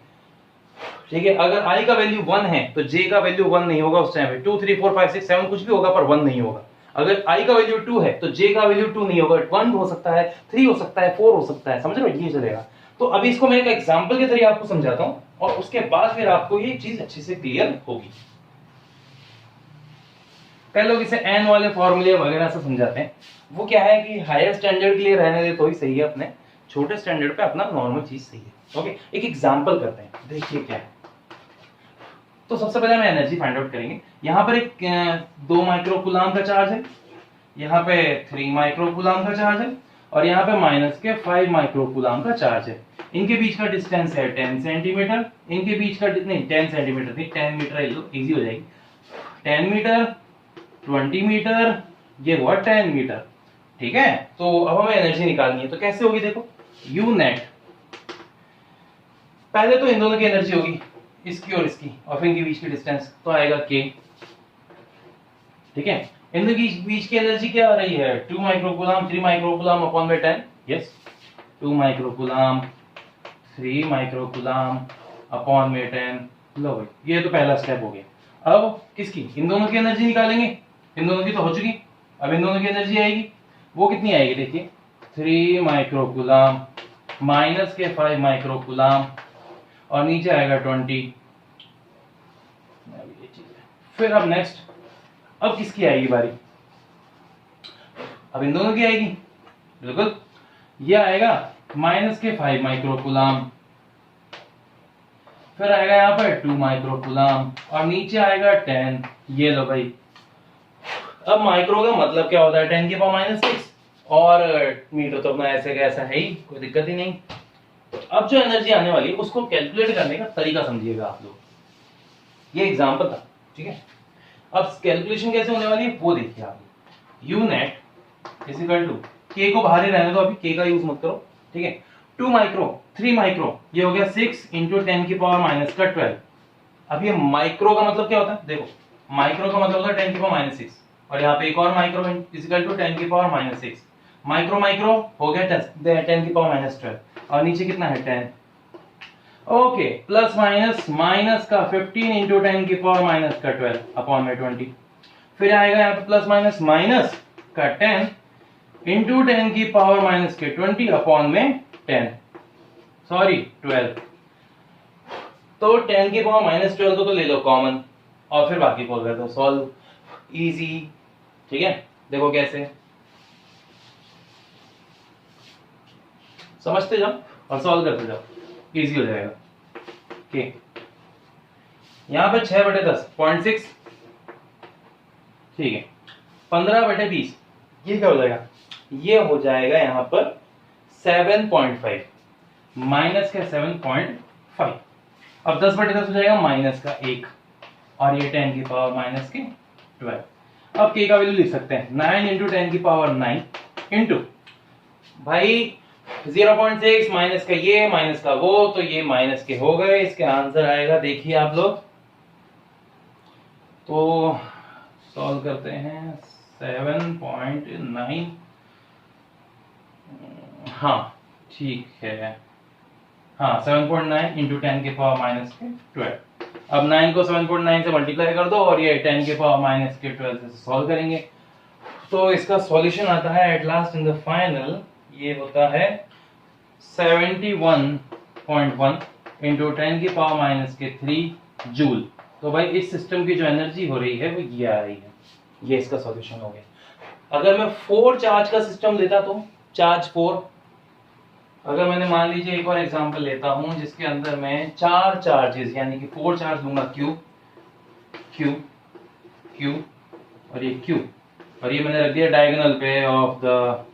ठीक है, अगर I का वैल्यू 1 है तो J का वैल्यू 1 नहीं होगा उस टाइम पे। 2 3 4 5 6 7 कुछ भी होगा पर 1 नहीं होगा। अगर I का वैल्यू 2 है तो J का वैल्यू 2 नहीं होगा, 1 हो सकता है, 3 हो सकता है, 4 हो सकता है। समझ रहे हो? ये चलेगा। तो अभी इसको मैं एक एग्जांपल के जरिए आपको समझाता हूं और उसके बाद फिर आपको ये चीज अच्छे से क्लियर होगी। कई लोग इसे n वाले फॉर्मूले वगैरह से समझाते हैं। वो क्या है कि हायर स्टैंडर्ड के लिए रहने दे तो ही सही है, अपने छोटे स्टैंडर्ड पे अपना नॉर्मल चीज सही है। ओके, एक एग्जांपल करते हैं, देखिए क्या है। तो सबसे पहले हम एनर्जी फाइंड आउट करेंगे। यहाँ पर एक 2 माइक्रोकूलम का चार्ज है, यहाँ पे 3 माइक्रोकूलम का चार्ज है और यहाँ पे -5 माइक्रोकूलम का चार्ज है। इनके बीच का डिस्टेंस है 10 सेंटीमीटर। इनके बीच का नहीं 10 सेंटीमीटर नहीं 10 मीटर, इजी हो जाएगी। 10 मीटर, 20 मीटर, ये हुआ 10 मीटर। ठीक है, तो अब हमें एनर्जी निकालनी है। तो कैसे होगी? देखो, यू नेट, पहले तो इन दोनों की एनर्जी होगी, इसकी और इसकी, और फिर इनके बीच की डिस्टेंस, तो आएगा के। ठीक है, इनके बीच की एनर्जी क्या आ रही है? 2 microcoulomb 3 microcoulomb upon bye 10। Yes, 2 microcoulomb 3 microcoulomb upon में 10। लो भाई, ये तो पहला स्टेप हो गया। अब किसकी? इन दोनों की एनर्जी निकालेंगे। इन दोनों की तो हो चुकी, अब इन दोनों की एनर्जी आएगी। वो कितनी आएगी? देखिए, 3 माइक्रोकूलम -5 माइक्रोकूलम और नीचे आएगा 20। फिर अब नेक्स्ट, अब किसकी आएगी बारी? अब इन दोनों की आएगी, बिल्कुल। ये आएगा -5 माइक्रोकूलम, फिर आएगा यहाँ पर 2 माइक्रोकूलम और नीचे आएगा 10। ये लो भाई। अब माइक्रो का मतलब क्या होता है? 10 की पावर -6, और मीटर तो अपना ऐसे का ऐसा है ही, कोई दिक्कत ही नहीं। तो अब जो एनर्जी आने वाली है उसको कैलकुलेट करने का तरीका समझिएगा आप लोग। ये एग्जांपल था, ठीक है। अब कैलकुलेशन कैसे होने वाली है वो देखिए आप। U net is equal to, K को बाहर ही रहने दो, अभी के का यूज मत करो, ठीक है। 2 माइक्रो 3 माइक्रो, ये हो गया 6 × 10 की पावर -12। अब ये माइक्रो का मतलब क्या होता है? देखो, माइक्रो का मतलब होता है 10 की पावर -6, और यहाँ पे एक और माइक्रो इज इक्वल टू 10 की पावर -6। माइक्रो माइक्रो हो गया 10 की पावर -12, और नीचे कितना है? 10। ओके, प्लस माइनस, माइनस का 15 × 10 की पावर -12 अपॉन में 20। फिर आएगा यहाँ पे प्लस माइनस, माइनस का 10 × 10 की पावर -20 अपॉन में 10। सॉरी 12। तो 10 की पावर -12 तो ले लो कॉमन और फिर बाकी बोल रहे तो सॉल्व इजी। ठीक है, देखो कैसे समझते जाओ और सॉल्व करते जाओ, इजी हो जाएगा। ठीक, यहाँ पे 6/10 0.6, ठीक है। 15/20 ये क्या हो जाएगा, ये हो जाएगा यहाँ पर 7.5 माइनस का 7.5। अब 10/10 हो जाएगा -1 और ये 10 की पावर -12। अब k का वैल्यू लिख सकते हैं 9 इंटू 10 की पावर 9 इंटू भाई 0.6 माइनस का ये माइनस का वो, तो ये माइनस के हो गए। इसके आंसर आएगा, देखिए आप लोग, तो सॉल्व करते हैं 7.9। हाँ ठीक है, हाँ 7.9 इंटू 10 के पावर -12। अब 9 को 7.9 से मल्टीप्लाई कर दो और ये 10 के पावर -12 से सॉल्व करेंगे। तो इसका सॉल्यूशन आता है at last in the final, ये होता है 71.1 इंटू 10 की पावर -3 जूल। तो भाई इस सिस्टम की जो एनर्जी हो रही है वो ये आ रही है, ये इसका सॉल्यूशन हो गया। अगर मैं 4 चार्ज का सिस्टम लेता तो चार्ज 4, अगर मैंने मान लीजिए एक और एग्जांपल लेता हूं जिसके अंदर मैं 4 चार्जेस यानी कि 4 चार्ज लूंगा, क्यू क्यू क्यू और ये क्यू, और ये मैंने रख दिया डायगोनल पे ऑफ द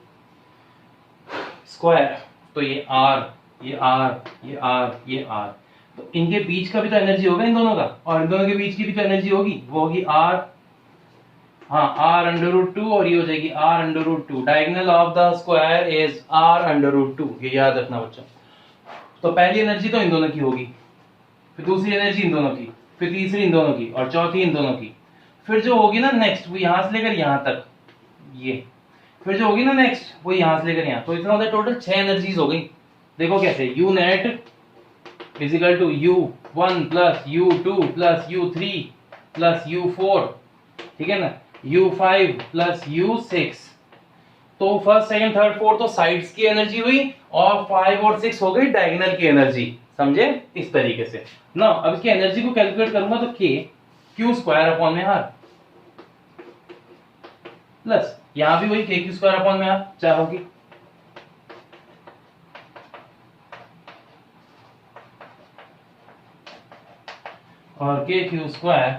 स्क्वायर, तो ये आर ये आर ये आर ये आर, तो इनके बीच का भी तो एनर्जी होगा इन दोनों का, और इन दोनों के बीच की भी तो एनर्जी होगी, वो होगी आर, हाँ r√2, और ये हो जाएगी r√2। Diagonal of the square is r√2, ये याद रखना बच्चों। तो पहली एनर्जी तो इन दोनों की होगी, फिर दूसरी एनर्जी इन दोनों की, फिर तीसरी इन दोनों की, और चौथी इन दोनों की। फिर जो होगी ना नेक्स्ट, वो यहां से लेकर यहां तक, ये फिर जो होगी ना नेक्स्ट वो यहां से लेकर यहां, तो इतना होता है टोटल 6 एनर्जीज हो गई। देखो कैसे, u net is equal to u1 plus u2 plus u3 plus u4, ठीक है ना, u5 प्लस u6। तो फर्स्ट सेकंड थर्ड फोर्थ तो साइड्स की एनर्जी हुई, और 5 और 6 हो गई डायगोनल की एनर्जी, समझे इस तरीके से ना। अब इसकी एनर्जी को कैलकुलेट करूंगा तो k q² r प्लस यहां भी वही k q² r चाहे होगी, और k q²r।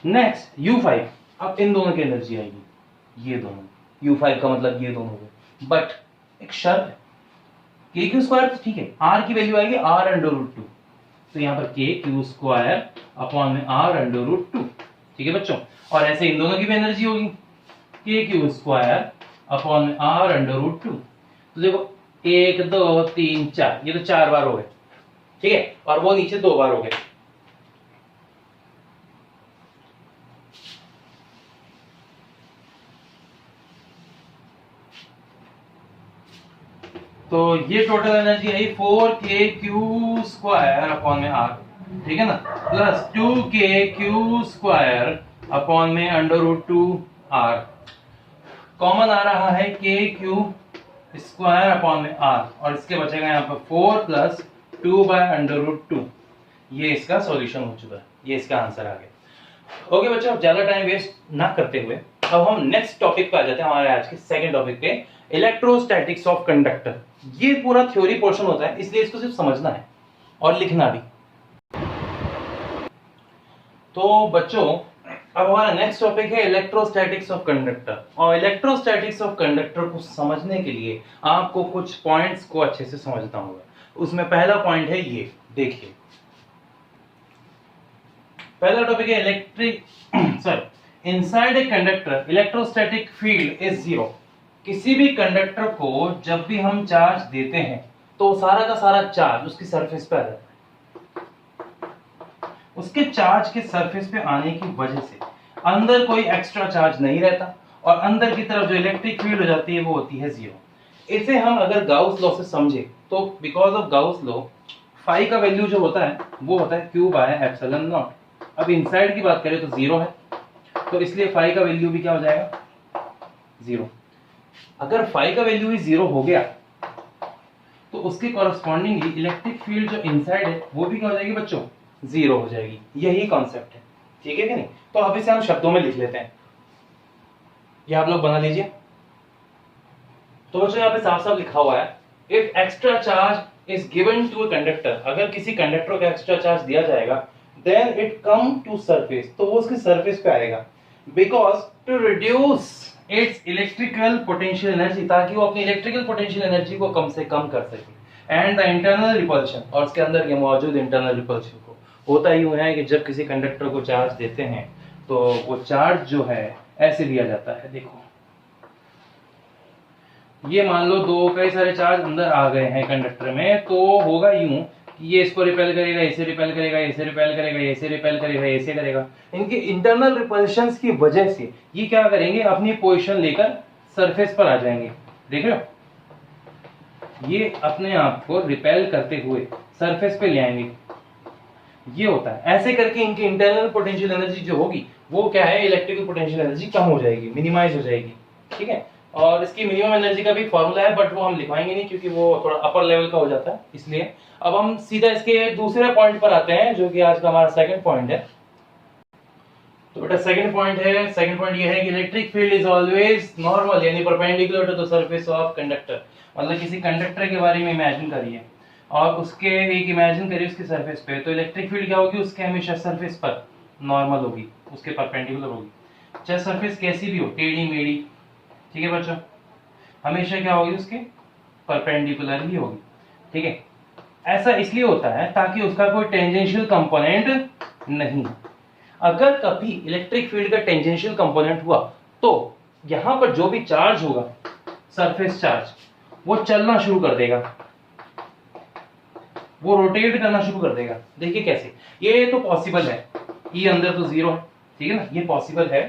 नेक्स्ट u5, अब इन दोनों की एनर्जी आएगी, ये दोनों, u5 का मतलब ये दोनों हो गए, बट एक शर्त है, k q² तो ठीक है, r की वैल्यू आएगी r√2, तो यहाँ पर k q²r/√2, ठीक है बच्चों। और ऐसे इन दोनों की भी एनर्जी होगी, k q²r/√2। तो देखो 1 2 3 4, ये तो 4 बार हो गए, ठीक है, और वो नीचे 2 बार हो गए। तो ये टोटल एनर्जी आई 4k q²r, ठीक है ना, प्लस 2k q²/√2r। कॉमन आ रहा है k q²/r, और इसके बचेगा यहाँ पर 4 प्लस 2/√2। ये इसका सॉल्यूशन हो चुका है, ये इसका आंसर आ गया। ओके बच्चों, अब ज्यादा टाइम वेस्ट ना करते हुए अब हम नेक्स्ट टॉपिक पे आ जाते हैं, हमारे आज के सेकंड टॉपिक पे, इलेक्ट्रोस्टैटिक्स ऑफ कंडक्टर। ये पूरा थ्योरी पोर्शन होता है, इसलिए इसको सिर्फ समझना है और लिखना भी। तो बच्चों अब हमारा नेक्स्ट टॉपिक है इलेक्ट्रोस्टैटिक्स ऑफ कंडक्टर, और इलेक्ट्रोस्टैटिक्स ऑफ कंडक्टर को समझने के लिए आपको कुछ पॉइंट्स को अच्छे से समझना होगा। उसमें पहला पॉइंट है ये, देखिए पहला टॉपिक है inside a conductor electrostatic field is 0। किसी भी कंडक्टर को जब भी हम चार्ज देते हैं तो सारा का सारा चार्ज उसकी सरफेस पे आ जाता है। उसके चार्ज के सरफेस पे आने की वजह से अंदर कोई एक्स्ट्रा चार्ज नहीं रहता, और अंदर की तरफ जो इलेक्ट्रिक फील्ड हो जाती है वो होती है 0। इसे हम अगर गाउस लॉ से समझे तो because of Gauss law phi का वैल्यू जो होता है वो होता है q/ε0। अब इनसाइड की बात करें तो 0 है, तो इसलिए फाई का वैल्यू भी क्या हो जाएगा 0। अगर फाई का वैल्यू ही 0 हो गया तो उसके कॉरस्पॉन्डिंगली इलेक्ट्रिक फील्ड जो इनसाइड है वो भी क्या हो जाएगी बच्चों, जीरो हो जाएगी। यही कॉन्सेप्ट है, ठीक है कि नहीं। तो अब इसे हम शब्दों में लिख लेते हैं, ये आप लोग बना लीजिए। तो बच्चों यहाँ पे साफ साफ लिखा हुआ है, if extra charge is given to a conductor, अगर किसी कंडक्टर को एक्स्ट्रा चार्ज दिया जाएगा, then it come to surface, तो वो उसकी सरफेस पे आएगा, because to reduce its electrical potential energy, ताकि वो अपनी इलेक्ट्रिकल पोटेंशियल एनर्जी को कम से कम कर सके, एंड द इंटरनल रिपल्शन, और उसके अंदर ये मौजूद इंटरनल रिपल्शन को। होता ही है कि जब किसी कंडक्टर को चार्ज देते हैं तो वो चार्ज जो है ऐसे लिया जाता है, देखो ये मान लो दो कई सारे चार्ज अंदर आ गए हैं कंडक्टर में, तो होगा यूं, ये इसको रिपेल करेगा, इसे रिपेल करेगा, इसे रिपेल करेगा, इसे रिपेल करेगा, इसे करेगा। इनके इंटरनल रिपल्शंस की वजह से ये क्या करेंगे, अपनी पोजीशन लेकर सरफेस पर आ जाएंगे, देख रहे हो, ये अपने आप को रिपेल करते हुए सरफेस पे ले आएंगे, ये होता है। ऐसे करके इनकी इंटरनल पोटेंशियल एनर्जी जो होगी वो क्या है, इलेक्ट्रिकल पोटेंशियल एनर्जी कम हो जाएगी, मिनिमाइज हो जाएगी, ठीक है। और इसकी मिनिमम एनर्जी का भी फॉर्मूला है, बट वो हम लिखवाएंगे नहीं क्योंकि वो थोड़ा अपर लेवल का हो जाता है, इसलिए। अब हम सीधा इसके दूसरे पॉइंट पर आते हैं, जो कि आज का हमारा सेकंड पॉइंट है। तो बेटा सेकंड पॉइंट ये है कि electric field is always normal, यानी perpendicular to the surface of conductor. मतलब किसी कंडक्टर के बारे में इमेजिन करिए और उसके एक इमेजिन करिए उसकी सरफेस पे, तो इलेक्ट्रिक फील्ड क्या होगी, उसके हमेशा सरफेस पर नॉर्मल होगी, उसके परपेंडिकुलर होगी, चाहे सरफेस कैसी भी हो, टेढ़ी मेढ़ी, ठीक है बच्चों, हमेशा क्या होगी, उसके परपेंडिकुलर ही होगी, ठीक है। ऐसा इसलिए होता है ताकि उसका कोई टेंजेंशियल कंपोनेंट नहीं। अगर कभी इलेक्ट्रिक फील्ड का टेंजेंशियल कंपोनेंट हुआ तो यहां पर जो भी चार्ज होगा, सरफेस चार्ज, वो चलना शुरू कर देगा, वो रोटेट करना शुरू कर देगा। देखिए कैसे, ये तो पॉसिबल है, ये अंदर तो जीरो है, ठीक है ना, ये पॉसिबल है,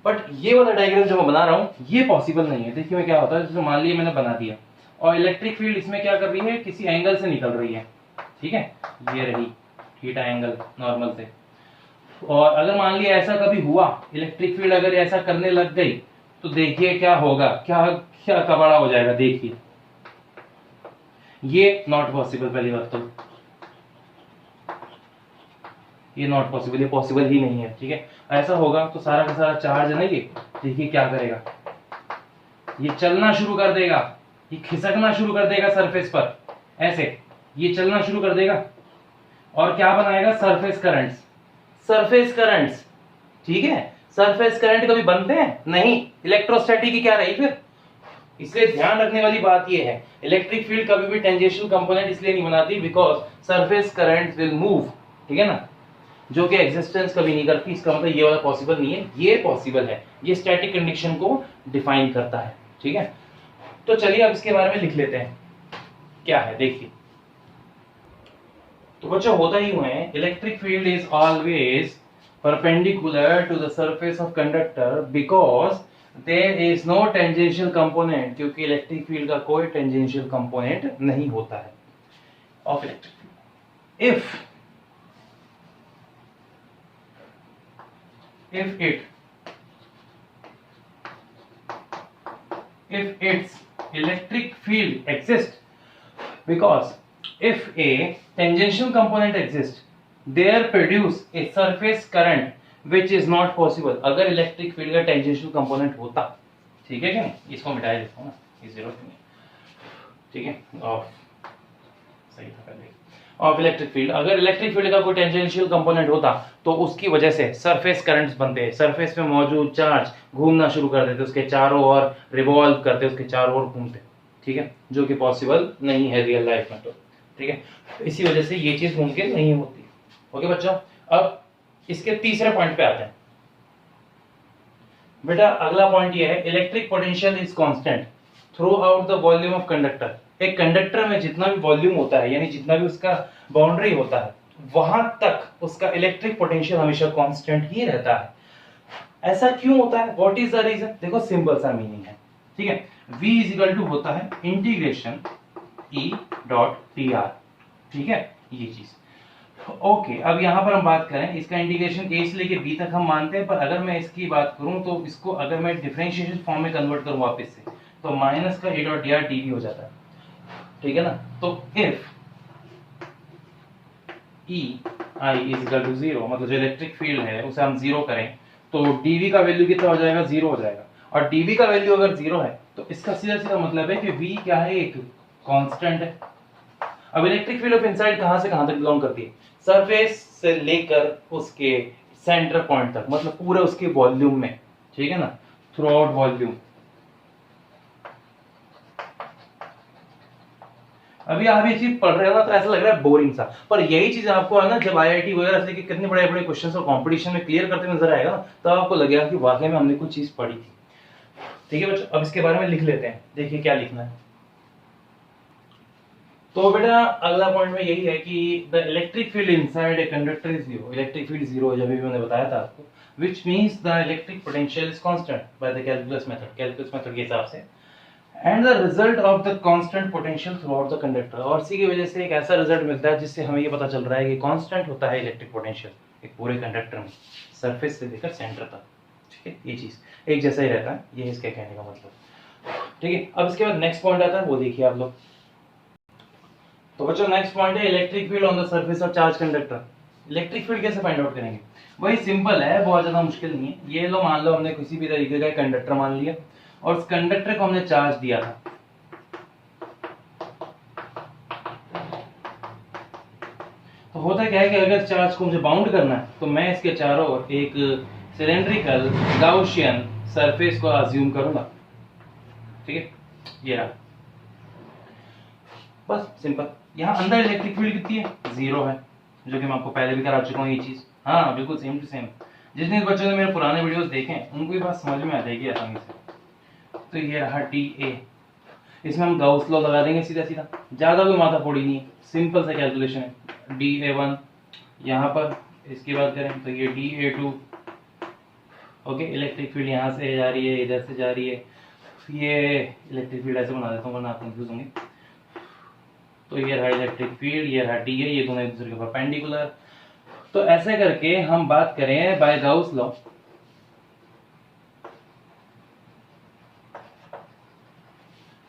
बट ये वाला डायग्राम जो मैं बना रहा हूं ये पॉसिबल नहीं है। देखिए मैं क्या होता है, जैसे मान लिया मैंने बना दिया और इलेक्ट्रिक फील्ड इसमें क्या कर रही है, किसी एंगल से निकल रही है, ठीक है, ये रही थीटा एंगल नॉर्मल से। और अगर मान लिया ऐसा कभी हुआ, इलेक्ट्रिक फील्ड अगर ऐसा करने लग गई, तो देखिए क्या होगा, क्या क्या कबाड़ा हो जाएगा, देखिए ये नॉट पॉसिबल। पहली बात तो ये नॉट पॉसिबल, ये पॉसिबल ही नहीं है, ठीक है। ऐसा होगा तो सारा का सारा चार्ज है ना, ये देखिए क्या करेगा, ये चलना शुरू कर देगा, ये खिसकना शुरू कर देगा सरफेस पर, ऐसे ये चलना शुरू कर देगा और क्या बनाएगा, सरफेस करंट्स, सरफेस करंट्स, ठीक है। सरफेस करंट कभी बनते हैं नहीं, इलेक्ट्रोस्टैटिक की क्या रही फिर। इसलिए ध्यान रखने वाली बात यह है, इलेक्ट्रिक फील्ड कभी भी टेंजेंशियल कंपोनेंट इसलिए नहीं बनाती because surface current will move, ठीक है ना, जो कि एग्जिस्टेंस कभी नहीं करती। इसका मतलब ये वाला पॉसिबल नहीं है, ये पॉसिबल है, ये स्टैटिक कंडीशन को डिफाइन करता है, ठीक है। तो चलिए अब इसके बारे में लिख लेते हैं, क्या है देखिए। तो बच्चों होता ही हुआ है, electric field is always perpendicular to the surface of conductor because there is no tangential component, क्योंकि इलेक्ट्रिक फील्ड का कोई टेंजेंशियल कंपोनेंट नहीं होता है of electric field. if its electric field exists, because if a tangential component exists, there produce a surface current which is not possible। अगर electric field का tangential component होता, ठीक है क्या नहीं, इसको मिटा देता हूं ना, इस जरूरत नहीं, ठीक है, ऑफ सही था पहले, ऑफ इलेक्ट्रिक फील्ड। अगर इलेक्ट्रिक फील्ड का कोई टेंजेंशियल कंपोनेंट होता तो उसकी वजह से सरफेस करंट्स बनते, सरफेस पे मौजूद चार्ज घूमना शुरू कर देते, उसके चारों ओर रिवॉल्व करते, उसके चारों ओर घूमते, ठीक है, जो कि पॉसिबल नहीं है रियल लाइफ में, तो ठीक है, इसी वजह से ये चीज मुमकिन नहीं होती। ओके बच्चों, अब इसके तीसरे पॉइंट पे आते हैं। बेटा अगला पॉइंट ये है, electric potential is constant through out the volume of conductor. एक कंडक्टर में जितना भी वॉल्यूम होता है, यानी जितना भी उसका बाउंड्री होता है, वहां तक उसका इलेक्ट्रिक पोटेंशियल हमेशा कांस्टेंट ही रहता है। ऐसा क्यों होता है, व्हाट इज द रीजन, देखो सिंपल सा मीनिंग है, ठीक है। V इज टू होता है इंटीग्रेशन E डॉट dr, ठीक है, ये चीज। ओके, अब यहां पर हम बात करें, इसका इंटीग्रेशन A से लेके B तक हम मानते हैं, पर अगर मैं इसकी बात करूं तो इसको अगर मैं डिफरेंशिएशन फॉर्म में कन्वर्ट करूं वापस से, तो माइनस का A डॉट dr dv हो जाता है। ठीक है ना। तो if E I is equal to zero, मतलब जो इलेक्ट्रिक फील्ड है उसे हम जीरो करें तो डीवी का वैल्यू कितना हो जाएगा, जीरो हो जाएगा। और डीवी का वैल्यू अगर जीरो है तो इसका सीधा सीधा मतलब है कि वी क्या है, एक कांस्टेंट है। अब इलेक्ट्रिक फील्ड ऑफ इनसाइड कहां से कहां तक बिलोंग करती है, सरफेस से लेकर उसके सेंटर पॉइंट तक, मतलब पूरे उसके वॉल्यूम में, ठीक है ना, थ्रू आउट वॉल्यूम। अभी आप ये चीज पढ़ रहे हो ना तो ऐसा लग रहा है बोरिंग सा, पर यही चीज आपको है ना जब आईआईटी वगैरह से कितने बड़े बड़े क्वेश्चंस और कंपटीशन में क्लियर करते नजर आएगा ना, तो आपको लगेगा कि वाकई में हमने कुछ चीज पढ़ी थी। ठीक है बच्चों, अब इसके बारे में लिख लेते हैं, देखिए क्या लिखना है। तो बेटा अगला पॉइंट में यही है कि the electric field inside a conductor is zero, electric field zero है, जब भी मैंने बताया था आपको, which means the electric potential is constant by the calculus method के हिसाब से, and the result of the constant potential through out the conductor. और इसी की वजह से एक ऐसा रिजल्ट मिलता है जिससे हमें ये पता चल रहा है कि कांस्टेंट होता है इलेक्ट्रिक पोटेंशियल एक पूरे कंडक्टर में, सरफेस से लेकर सेंटर तक। ठीक है, ये चीज एक जैसा ही रहता है, ये इसके कहने का मतलब। ठीक है, अब इसके बाद नेक्स्ट पॉइंट आता है, वो देखिए आप लोग। तो बच्चों नेक्स्ट पॉइंट है electric field on the surface of charge conductor. Electric field कैसे फाइंड आउट करेंगे, वही सिंपल है, बहुत ज्यादा मुश्किल नहीं है। ये लो मान लो हमने किसी भी तरीके का कंडक्टर मान लिया और उस कंडक्टर को हमने चार्ज दिया था। तो होता क्या है कि अगर चार्ज को मुझे बाउंड करना है तो मैं इसके चारों ओर एक सिलेंड्रिकल गाउसियन सरफेस को अज्यूम करूंगा। ठीक है, ये रहा, बस सिंपल। यहाँ अंदर इलेक्ट्रिक फील्ड कितनी है, जीरो है, जो कि मैं आपको पहले भी करा चुका हूँ ये चीज। हाँ बिल्कुल सेम टू सेम, जितने बच्चों ने मेरे पुराने वीडियोस देखे हैं उनको ये बात समझ में आ जाएगी आसानी से। तो ये रहा डी ए, इसमें हम गाउस लॉ लगा देंगे सीधा सीधा, ज्यादा कोई माथा फोड़ी नहीं है, सिंपल सा कैलकुलेशन है। डी ए वन यहाँ पर, इसकी बात करें तो ये D A two. Okay, electric field यहाँ से जा रही है, इधर से जा रही है, ये इलेक्ट्रिक फील्ड ऐसे बना देता हूँ वरना आप कंफ्यूज होंगे। तो ये रहा इलेक्ट्रिक फील्ड, ये रहा डी ए, ये दोनों एक दूसरे के परपेंडिकुलर। तो ऐसे करके हम बात करें by Gauss law,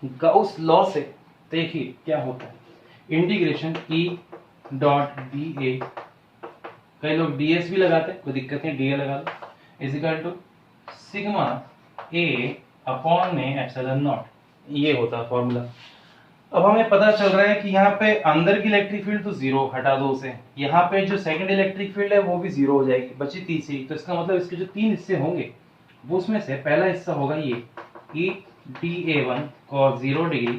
Gauss law से देखिए क्या होता है, integration E dot D A, कई लोग डीएस भी लगाते हैं, कोई दिक्कत नहीं, डीए लगा लो, is equal to sigma A upon में एप्सिलॉन नॉट, ये होता है फॉर्मूला। अब हमें पता चल रहा है कि यहाँ पे अंदर की इलेक्ट्रिक फील्ड तो जीरो, हटा दो उसे, यहाँ पे जो सेकंड इलेक्ट्रिक फील्ड है वो भी जीरो हो जाएगी, बची तीसरी। तो इसका मतलब इसके जो तीन हिस्से होंगे वो उसमें से पहला हिस्सा होगा ये कि D A one cos 0 degree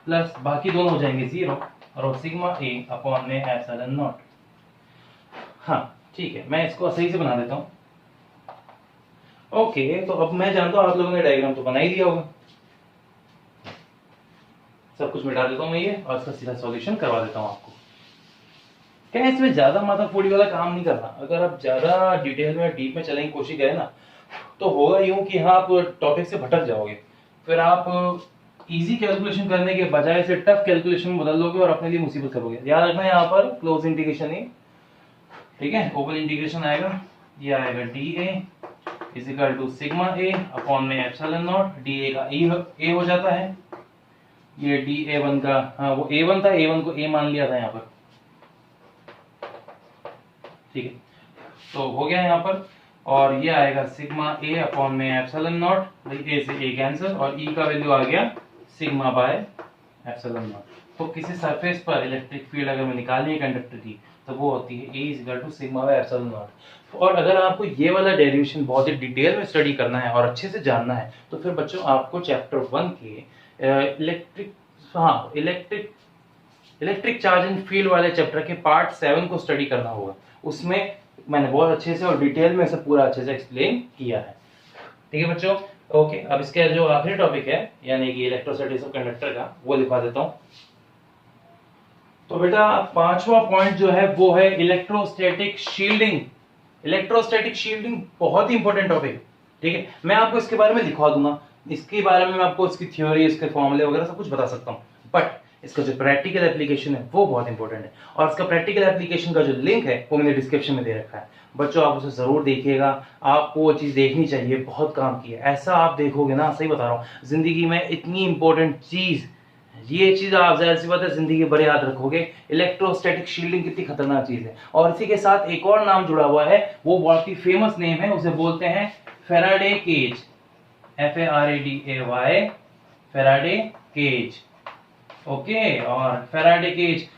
plus बाकी दोनों हो जाएंगे जीरो और सिग्मा ए अपॉन में एप्सिलॉन नॉट। हाँ ठीक है, मैं इसको सही से बना देता हूँ। ओके, तो अब मैं जानता हूँ आप लोगों ने डायग्राम तो बना ही दिया होगा, सब कुछ मिटा देता हूँ मैं ये और इसका सीधा सॉल्यूशन करवा देता हूँ आपको। क्या इसमें ज्यादा माथाफोड़ी वाला काम नहीं करना, अगर आप ज्यादा डिटेल में डीप में चलने की कोशिश करें ना तो होगा यूं कि हाँ आप टॉपिक से भटक जाओगे, फिर आप इजी कैलकुलेशन करने के बजाय से टफ कैलकुलेशन में बदल लोगे और अपने लिए मुसीबत करोगे। याद रखना यहाँ पर क्लोज इंटीग्रेशन ही, ठीक है, ओपन इंटीग्रेशन आएगा, ये आएगा D A is equal to sigma A upon में एप्सिलॉन नॉट, डी ए का ए हो जाता है, ये डी ए वन का, हाँ वो ए वन था, ए वन को ए मान लिया था यहाँ पर, ठीक है, तो हो गया यहाँ पर। और ये आएगा सिग्मा ए अपॉन में एप्सिलॉन नॉट, भाई ए से ए कैंसिल और ई का वैल्यू आ गया सिग्मा बाय एप्सिलॉन नॉट। तो किसी सरफेस पर इलेक्ट्रिक फील्ड अगर मैं निकालनी है कंडक्टर की तो वो होती है A is equal to sigma by epsilon naught. और अगर आपको ये वाला डेरिवेशन बहुत ही डिटेल में स्टडी करना है और अच्छे से जानना है तो फिर बच्चों आपको चैप्टर 1 के इलेक्ट्रिक चार्ज एंड फील्ड वाले चैप्टर के पार्ट 7 को स्टडी करना होगा। उसमें मैंने बहुत अच्छे से और डिटेल में से पूरा अच्छे से एक्सप्लेन किया है। ठीक है बच्चों, ओके, अब इसका जो आखिरी टॉपिक है यानी कि इलेक्ट्रोस्टैटिक्स ऑफ कंडक्टर का, वो लिखवा देता हूं। तो बेटा पांचवा पॉइंट जो है वो है इलेक्ट्रोस्टैटिक शील्डिंग। इलेक्ट्रोस्टैटिक शील्डिंग बहुत ही इंपॉर्टेंट टॉपिक, ठीक है, मैं आपको इसके बारे में लिखवा दूंगा, इसके बारे में मैं आपको इसकी थ्योरी, इसके फॉर्मूले वगैरह सब कुछ बता सकता हूँ, बट इसका जो प्रैक्टिकल एप्लीकेशन है वो बहुत इंपॉर्टेंट है। और इसका प्रैक्टिकल एप्लीकेशन का जो लिंक है वो मैंने डिस्क्रिप्शन में दे रखा है, बच्चों आप उसे जरूर देखिएगा, आपको वो चीज देखनी चाहिए, बहुत काम की है। ऐसा आप देखोगे ना, सही बता रहा हूँ, जिंदगी में इतनी इंपॉर्टेंट चीज ये चीज आप जाहिर सी बात है जिंदगी भर याद रखोगे, इलेक्ट्रोस्टैटिक शील्डिंग कितनी खतरनाक चीज है। और इसी के साथ एक और नाम जुड़ा हुआ है, वो बहुत ही फेमस नेम है, उसे बोलते हैं Faraday cage, FARADAY, Faraday cage. Okay, और फैराडे केज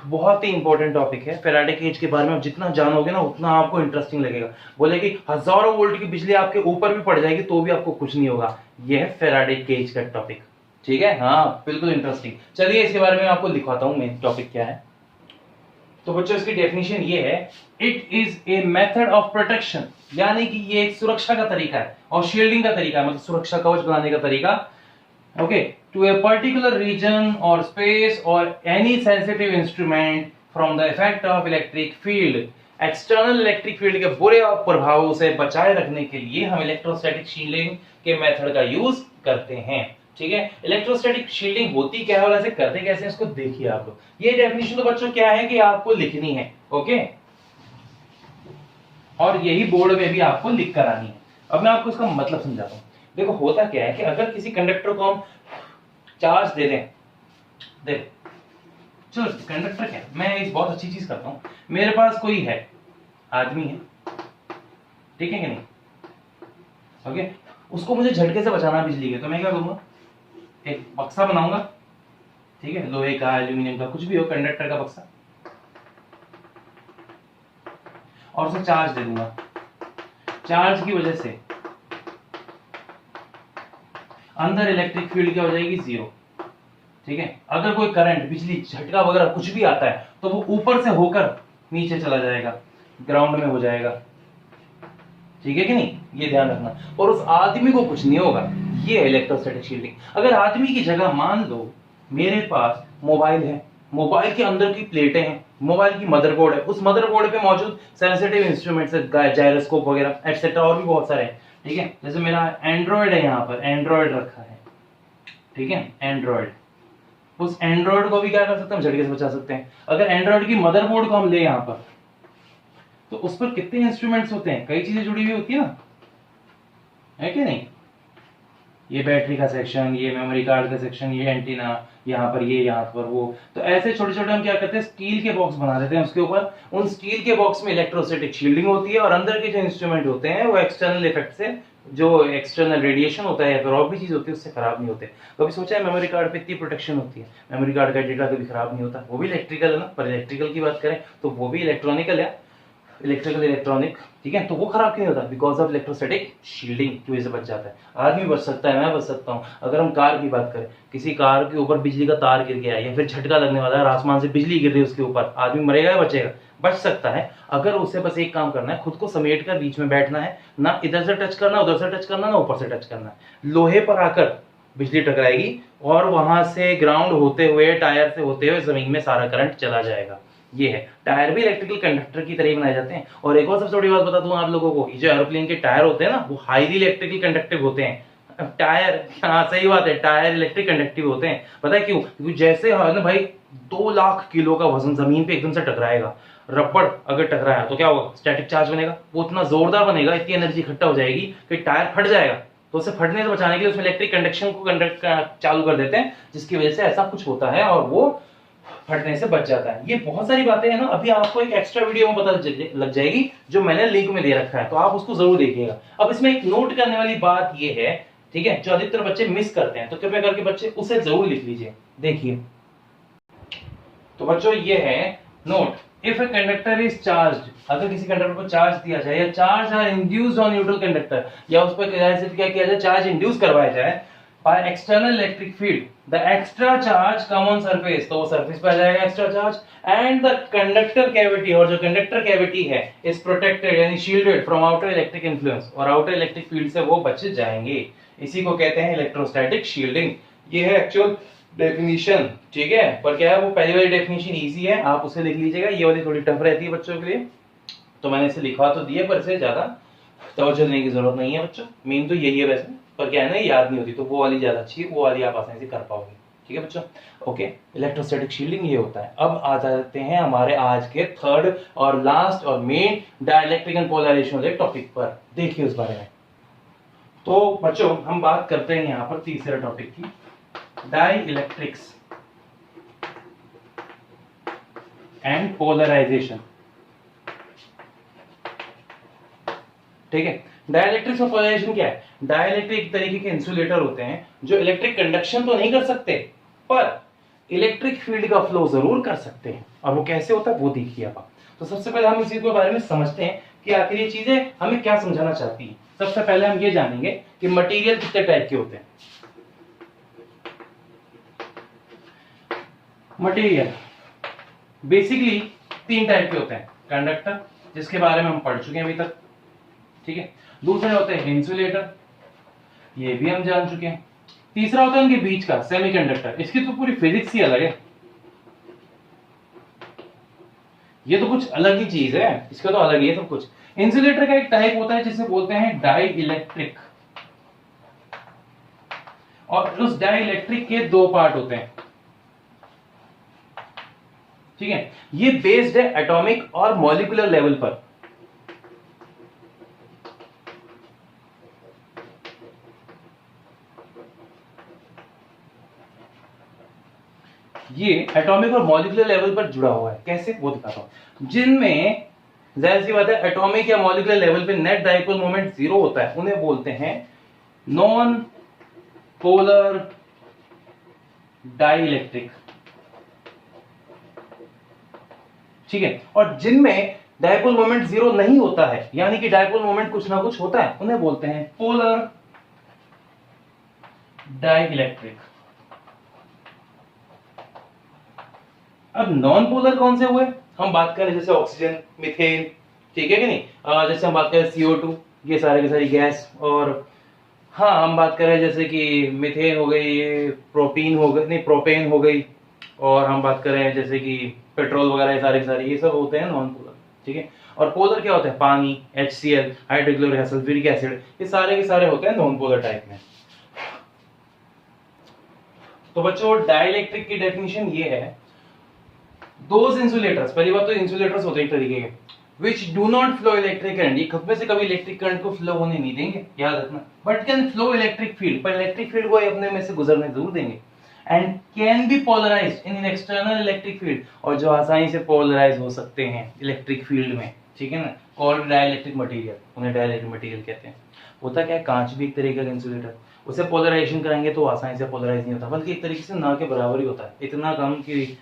बहुत ही इंपॉर्टेंट टॉपिक है। फैराडे केज के बारे में आप जितना जानोगे ना उतना आपको इंटरेस्टिंग लगेगा। बोले कि हजारों वोल्ट की बिजली आपके ऊपर भी पड़ जाएगी तो भी आपको कुछ नहीं होगा। यह है फैराडे केज का टॉपिक, ठीक है। हाँ बिल्कुल इंटरेस्टिंग। चलिए इसके बारे में आपको दिखाता हूं मेन टॉपिक क्या है। तो बच्चों इसकी डेफिनेशन ये है, it is a method of protection, यानी कि ये एक सुरक्षा का तरीका है और शील्डिंग का तरीका है, मतलब सुरक्षा कवच बनाने का तरीका। Okay, to a particular region or space or any sensitive instrument from the effect of electric field. External electric field के बुरे प्रभावों से बचाए रखने के लिए हम इलेक्ट्रोस्टैटिक शील्डिंग के मेथड का यूज करते हैं, ठीक है। इलेक्ट्रोस्टैटिक शील्डिंग होती क्या है और ऐसे करते कैसे इसको देखिए आप लोग। ये डेफिनेशन तो बच्चों क्या है कि आपको लिखनी है, ओके, और यही बोर्ड में भी आपको लिख कर आनी है। अब मैं आपको इसका मतलब समझाता हूं। देखो होता क्या है कि अगर किसी कंडक्टर को हम चार्ज दे दें, देखो चलो कंडक्टर क्या है, मैं एक बहुत अच्छी चीज करता हूं। मेरे पास कोई है, आदमी है, ठीक है कि नहीं, ओके, उसको मुझे झटके से बचाना बिजली के, तो मैं क्या करूंगा, एक बक्सा बनाऊंगा, ठीक है, लोहे का, एल्यूमिनियम का, कुछ भी हो, कंडक्टर का बक्सा, और उसे चार्ज दे दूंगा। चार्ज की वजह से अंदर इलेक्ट्रिक फील्ड क्या हो जाएगी, जीरो, ठीक है। अगर कोई करंट, बिजली, झटका वगैरह कुछ भी आता है तो वो ऊपर से होकर नीचे चला जाएगा, ग्राउंड में हो जाएगा, ठीक है कि नहीं, ये ध्यान रखना। और उस आदमी को कुछ नहीं होगा, ये है इलेक्ट्रोस्टैटिक शील्डिंग। अगर आदमी की जगह मान लो मेरे पास मोबाइल है, मोबाइल के अंदर की प्लेटें हैं, मोबाइल की मदरबोर्ड है, उस मदरबोर्ड पे मौजूद सेंसिटिव इंस्ट्रूमेंट्स है, जायरोस्कोप वगैरह एक्सेट्रा, और भी बहुत सारे हैं, ठीक है। जैसे मेरा एंड्रॉइड है, यहाँ पर एंड्रॉइड रखा है, ठीक है, एंड्रॉइड, उस एंड्रॉइड को भी क्या कर सकते हैं, झटके से बचा सकते हैं। अगर एंड्रॉइड की मदरबोर्ड को हम ले यहाँ पर, तो उस पर कितने इंस्ट्रूमेंट्स होते हैं, कई चीजें जुड़ी हुई होती है ना, है कि नहीं। ये बैटरी का सेक्शन, ये मेमोरी कार्ड का सेक्शन, ये एंटीना, यहाँ पर ये, यहाँ पर वो, तो ऐसे छोटे छोटे हम क्या करते हैं, स्टील के बॉक्स बना देते हैं उसके ऊपर। उन स्टील के बॉक्स में इलेक्ट्रोस्टैटिक शील्डिंग होती है और अंदर के जो इंस्ट्रूमेंट होते हैं वो एक्सटर्नल इफेक्ट से, जो एक्सटर्नल रेडिएशन होता है या फिर और भी चीज होती है, उससे खराब नहीं होते। कभी सोचा है मेमोरी कार्ड पे इतनी प्रोटेक्शन होती है, मेमोरी कार्ड का डेटा कभी खराब नहीं होता, वो भी इलेक्ट्रिकल है ना, पर इलेक्ट्रिकल की बात करें तो वो भी इलेक्ट्रॉनिकल है, इलेक्ट्रिकल इलेक्ट्रॉनिक, ठीक है। तो वो खराब क्यों होता है, बिकॉज ऑफ इलेक्ट्रोस्टैटिक शील्डिंग की वजह से बच जाता है। आदमी बच सकता है, मैं बच सकता हूँ। अगर हम कार की बात करें, किसी कार के ऊपर बिजली का तार गिर गया है या फिर झटका लगने वाला है, आसमान से बिजली गिर रही है उसके ऊपर, आदमी मरेगा या बचेगा, बच सकता है। अगर उसे बस एक काम करना है, खुद को समेट कर बीच में बैठना है, ना इधर से टच करना, उधर से टच करना, ना ऊपर से टच करना है। लोहे पर आकर बिजली टकराएगी और वहां से ग्राउंड होते हुए, टायर से होते हुए जमीन में सारा करंट चला जाएगा। ये है, टायर भी इलेक्ट्रिकल कंडक्टर की तरह ही बनाए जाते हैं। और एक और सबसे बड़ी बात बता दूं आप लोगों को, जो एरोप्लेन के टायर होते हैं ना, वो हाईली इलेक्ट्रिकल कंडक्टिव होते हैं। टायर, हाँ सही बात है, टायर इलेक्ट्रिक कंडक्टिव होते हैं। पता है क्यों, क्योंकि जैसे है ना भाई, 2 लाख किलो का वजन जमीन पे एकदम से टकराएगा, रबड़ अगर टकराया तो क्या होगा, स्टैटिक चार्ज बनेगा, वो इतना जोरदार बनेगा, इतनी एनर्जी इकट्ठा हो जाएगी कि टायर फट जाएगा। तो उसे फटने से बचाने के लिए उसमें इलेक्ट्रिक कंडक्शन को कंडक्ट चालू कर देते हैं, जिसकी वजह से ऐसा कुछ होता है और वो फटने से बच जाता है। ये बहुत सारी बातें हैं ना, अभी आपको एक एक्स्ट्रा वीडियो में पता लग जाएगी, जो मैंने लिंक में दे रखा है, तो आप उसको जरूर देखिएगा। अब इसमें एक नोट करने वाली बात ये है, ठीक है, जो अधिकतर बच्चे मिस करते हैं, तो कृपया करके बच्चे उसे जरूर लिख लीजिए। देखिए, तो बच्चों ये है note, if a conductor is charged, अगर किसी कंडक्टर को चार्ज दिया जाए या charge are induced on neutral conductor, या उस पर क्या किया जाए, चार्ज इंड्यूस करवाया जाए by external electric field, the extra charge come on surface, तो वो सरफेस पे आ जाएगा extra charge, and the conductor cavity, और जो कंडक्टर कैविटी है is protected यानी shielded from outer electric influence, और outer electric field से वो बच जाएंगे। इसी को कहते हैं इलेक्ट्रोस्टैटिक शील्डिंग। ये है एक्चुअल डेफिनेशन, ठीक है। पर क्या है, वो पहली वाली डेफिनेशन इजी है, आप उसे लिख लीजिएगा, ये वाली थोड़ी टफ रहती है बच्चों के लिए, तो मैंने इसे लिखवा तो दिया, पर इसे ज्यादा तवज्जो देने की जरूरत नहीं है बच्चों। मेन तो यही है वैसे, पर क्या है ना, याद नहीं होती, तो वो वाली ज्यादा अच्छी है, वो वाली आप आसानी से कर पाओगे, ठीक है बच्चों। ओके, इलेक्ट्रोस्टैटिक शील्डिंग ये होता है। अब आ जाते हैं हमारे आज के थर्ड और लास्ट और मेन डाइलेक्ट्रिक एंड पोलराइजेशन वाले टॉपिक पर, देखिए उस बारे में। तो बच्चों हम बात करते हैं यहाँ पर तीसरे टॉपिक की, डाई इलेक्ट्रिक्स, एंड पोलराइजेशन। ठीक है, डाइलेक्ट्रिक्स और पोलराइजेशन क्या है? डाइलेक्ट्रिक एक तरीके के इंसुलेटर होते हैं जो इलेक्ट्रिक कंडक्शन तो नहीं कर सकते पर इलेक्ट्रिक फील्ड का फ्लो जरूर कर सकते हैं। और वो कैसे होता है वो देखिए आप। तो सबसे पहले हम इसी के बारे में समझते हैं कि आखिर ये चीजें हमें क्या समझाना चाहती हैं। सबसे पहले हम ये जानेंगे कि मटेरियल कितने टाइप के होते हैं। मटेरियल बेसिकली 3 टाइप के होते हैं। कंडक्टर, जिसके बारे में हम पढ़ चुके हैं अभी तक, ठीक है। दूसरे होते हैं इंसुलेटर, ये भी हम जान चुके हैं। तीसरा होता है इनके बीच का सेमीकंडक्टर, इसकी तो पूरी फिजिक्स ही अलग है, ये तो कुछ अलग ही चीज है, इसका तो अलग ही है सब कुछ। इंसुलेटर का एक टाइप होता है जिसे बोलते हैं डाई इलेक्ट्रिक, और उस डाई इलेक्ट्रिक के 2 पार्ट होते हैं, ठीक है। ये बेस्ड है एटॉमिक और मॉलिक्यूलर लेवल पर। ये एटॉमिक और मॉलिक्यूलर लेवल पर जुड़ा हुआ है। कैसे, वो दिखाता हूं। जिनमें जाहिर सी बात है एटॉमिक या मॉलिक्यूलर लेवल पे नेट डाइपोल मोमेंट 0 होता है, उन्हें बोलते हैं नॉन पोलर डाइइलेक्ट्रिक, ठीक है। और जिनमें डाइपोल मोमेंट 0 नहीं होता है, यानी कि डाइपोल मोमेंट कुछ ना कुछ होता है, उन्हें बोलते हैं पोलर डाइइलेक्ट्रिक। अब नॉन पोलर कौन से हुए? हम बात करें जैसे ऑक्सीजन, मीथेन, ठीक है कि नहीं, जैसे हम बात करें CO2, ये सारे की सारी गैस। और हाँ, हम बात करें जैसे कि मीथेन हो गई, ये प्रोटीन हो गई, नहीं प्रोपेन हो गई, और हम बात करें जैसे कि पेट्रोल वगैरह, ये सारे के सारे, ये सब होते हैं नॉन पोलर, ठीक है। और पोलर क्या होता है? पानी, HCl, hydrochloric acid, sulphuric acid, ये सारे के सारे होते हैं नॉन पोलर टाइप में। तो बच्चों डाइइलेक्ट्रिक की डेफिनेशन ये है, दोज इंसुलेटर्स, पहली बात तो इंसुलेटर्स होते हैं एक तरीके के which do not flow electric current, ये खुद में से कभी इलेक्ट्रिक करंट को फ्लो होने नहीं देंगे, याद रखना, but can flow electric field, पर इलेक्ट्रिक फील्ड को अपने में से गुजरने जरूर देंगे। And can be polarised in an external electric field, और जो आसानी से पोलराइज हो सकते हैं इलेक्ट्रिक फील्ड में, ठीक है ना, कॉल्ड डाइइलेक्ट्रिक मटेरियल, उन्हें डाइइलेक्ट्रिक मटेरियल कहते हैं। होता क्या है, कांच भी एक तरीके का इंसुलेटर, उसे पोलराइजेशन करेंगे तो आसानी से पोलराइज नहीं होता, बल्कि एक तरीके से ना के बराबर ही होता है, इतना कम कि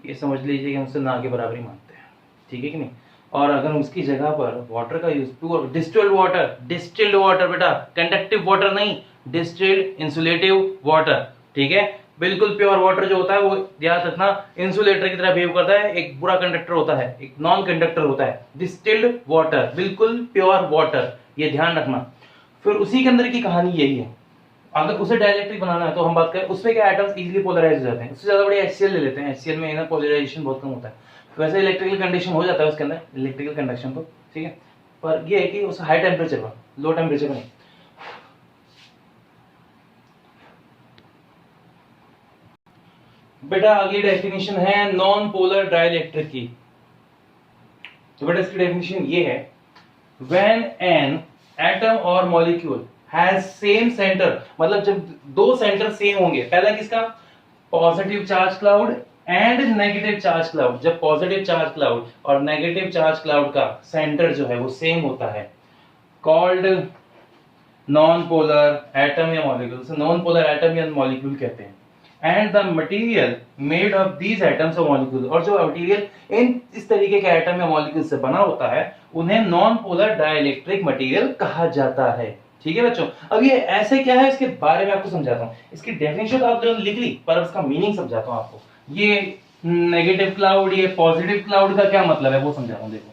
ये समझ लीजिए कि हम उससे ना के बराबर ही मानते हैं, ठीक है कि नहीं। और अगर उसकी जगह पर वाटर का यूज, प्योर डिस्टिल्ड वाटर बेटा, कंडक्टिव वाटर नहीं, डिस्टिल्ड इंसुलेटिव वाटर, ठीक है, बिल्कुल प्योर वाटर जो होता है वो याद रखना इंसुलेटर की तरह बिहेव करता है, एक बुरा कंडक्टर होता है, एक नॉन कंडक्टर होता है। डिस्टिल्ड वाटर, बिल्कुल प्योर वाटर, ये ध्यान रखना। फिर उसी के अंदर की कहानी यही है, अगर उसे डाइइलेक्ट्रिक बनाना है तो हम बात करें उसमें क्या एटम्स इजीली पोलराइज हो जाते हैं, उससे ज्यादा बढ़िया HCl ले लेते हैं, HCl में ना पोलराइजेशन बहुत कम होता है, वैसे इलेक्ट्रिकल कंडीशन हो जाता है उसके अंदर, इलेक्ट्रिकल कंडक्शन तो, ठीक है, पर ये है कि उस हाई टेम्परेचर पर, लो टेम्परेचर पर नहीं। बेटा अगली डेफिनेशन है नॉन पोलर डाइइलेक्ट्रिक की। तो बेटा इसकी डेफिनेशन ये है, व्हेन एन एटम और मॉलिक्यूल हैज सेम सेंटर, मतलब जब 2 सेंटर सेम होंगे, पहला किसका, positive charge cloud and negative charge cloud, जब पॉजिटिव चार्ज क्लाउड और नेगेटिव चार्ज क्लाउड का सेंटर जो है वो सेम होता है, कॉल्ड नॉन पोलर एटम या मॉलिक्यूल, नॉन पोलर एटम या मॉलिक्यूल कहते हैं। And the material made of these atoms और मॉलिक्यूल, और जो मटेरियल इन इस तरीके के एटम या मॉलिक्यूल से बना होता है उन्हें नॉन पोलर डाइइलेक्ट्रिक मटेरियल कहा जाता है, ठीक है बच्चों। अब ये ऐसे क्या है इसके बारे में आपको समझाता हूँ, इसकी डेफिनेशन तो आप लिख ली पर उसका मीनिंग समझाता हूँ आपको। ये नेगेटिव क्लाउड, ये पॉजिटिव क्लाउड का क्या मतलब है वो समझाता हूँ, देखो।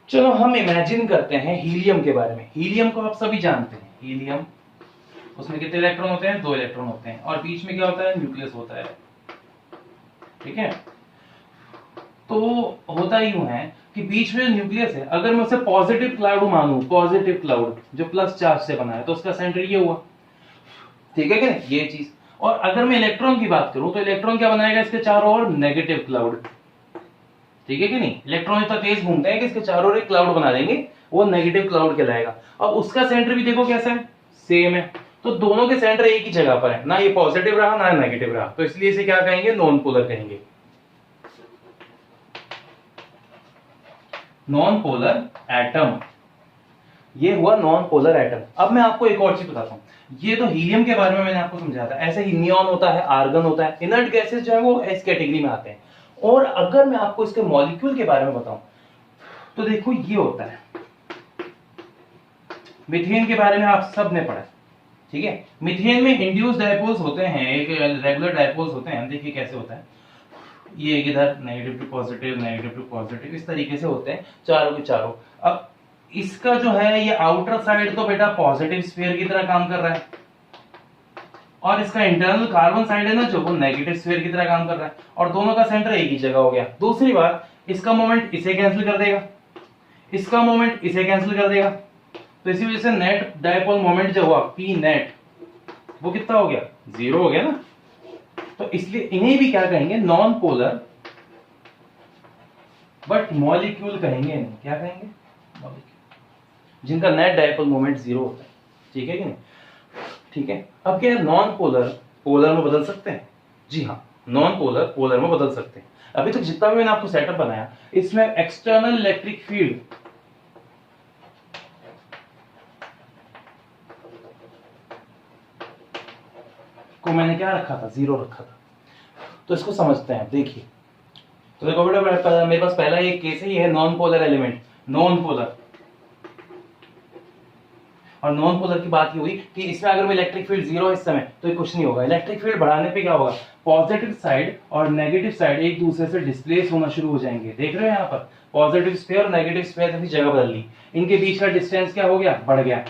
चलो हम इमेजिन करते हैं हीलियम के बारे में। हीलियम को आप सभी जानते हैं, हीलियम, उसमें कितने इलेक्ट्रॉन होते हैं? 2 इलेक्ट्रॉन होते हैं, और बीच में क्या होता है? न्यूक्लियस होता है, ठीक है। तो होता यूं है कि बीच में न्यूक्लियस है, अगर मैं उसे पॉजिटिव क्लाउड मानूं, पॉजिटिव क्लाउड जो प्लस चार्ज से बना है, तो उसका सेंटर ये हुआ, ठीक है कि नहीं, ये चीज। और अगर मैं इलेक्ट्रॉन की बात करूं तो इलेक्ट्रॉन क्या बनाएगा इसके चारों ओर? नेगेटिव क्लाउड, ठीक है कि नहीं। इलेक्ट्रॉन इतना तेज घूमते हैं कि इसके चारों ओर एक क्लाउड बना देंगे, वो नेगेटिव क्लाउड कहलाएगा। अब उसका सेंटर भी देखो कैसा है, सेम है। तो दोनों के सेंटर एक ही जगह पर है, ना ये पॉजिटिव रहा ना नेगेटिव रहा, तो इसलिए इसे क्या कहेंगे, नॉन पोलर कहेंगे। नॉन पोलर एटम, ये हुआ नॉन पोलर एटम। अब मैं आपको एक और चीज बताता हूं, ये तो हीलियम के बारे में मैंने आपको समझाया था, ऐसे ही नियॉन होता है, आर्गन होता है, इनर्ट गैसेस जो है वो इस कैटेगरी में आते हैं। और अगर मैं आपको इसके मॉलिक्यूल के बारे में बताऊं तो देखो ये होता है, मीथेन के बारे में आप सब ने पढ़ा, ठीक है। मीथेन में इंड्यूस्ड डायपोल्स होते हैं, एक रेगुलर डायपोल्स होते हैं, देखिए कैसे होता है, ये इधर नेगेटिव टू पॉजिटिव इस तरीके से होते हैं चारों के चारों। अब इसका जो है ये आउटर साइड तो बेटा पॉजिटिव स्फीयर की तरह काम कर रहा है, और इसका इंटरनल कार्बन साइड है ना जो, वो नेगेटिव स्फीयर की तरह काम कर रहा है, और दोनों का सेंटर एक ही जगह हो गया। दूसरी बात, इसका मोमेंट इसे कैंसिल कर देगा, इसका मोमेंट इसे कैंसिल कर देगा, तो इसी वजह से नेट डायपोल मोमेंट जो हुआ पी नेट, वो कितना हो गया, 0 हो गया ना। तो इसलिए इन्हें भी क्या कहेंगे, नॉन पोलर बट मॉलिक्यूल कहेंगे, नहीं क्या कहेंगे, मॉलिक्यूल, जिनका नेट डायपोल मोमेंट 0 होता है, ठीक है कि नहीं। ठीक है, अब क्या नॉन पोलर पोलर में बदल सकते हैं, जी हाँ, नॉन पोलर पोलर में बदल सकते हैं। अभी तक जितना भी मैंने आपको सेटअप बनाया, इसमें एक्सटर्नल इलेक्ट्रिक फील्ड को मैंने क्या रखा था, 0 रखा था। तो इसको समझते हैं, देखिए। तो देखो बेटा, मेरे पास पहला एक केस ही है, non polar element, non polar. और नॉन पोलर की बात ये हुई कि इसमें अगर मैं इलेक्ट्रिक फील्ड 0 है इस समय, तो ये कुछ नहीं होगा। इलेक्ट्रिक फील्ड बढ़ाने पे क्या होगा, पॉजिटिव साइड और नेगेटिव साइड एक दूसरे से डिस्प्लेस होना शुरू हो जाएंगे। देख रहे हो यहाँ पर, पॉजिटिव स्फीयर और नेगेटिव स्फीयर की जगह बदल ली, इनके बीच का डिस्टेंस क्या हो गया, बढ़ गया,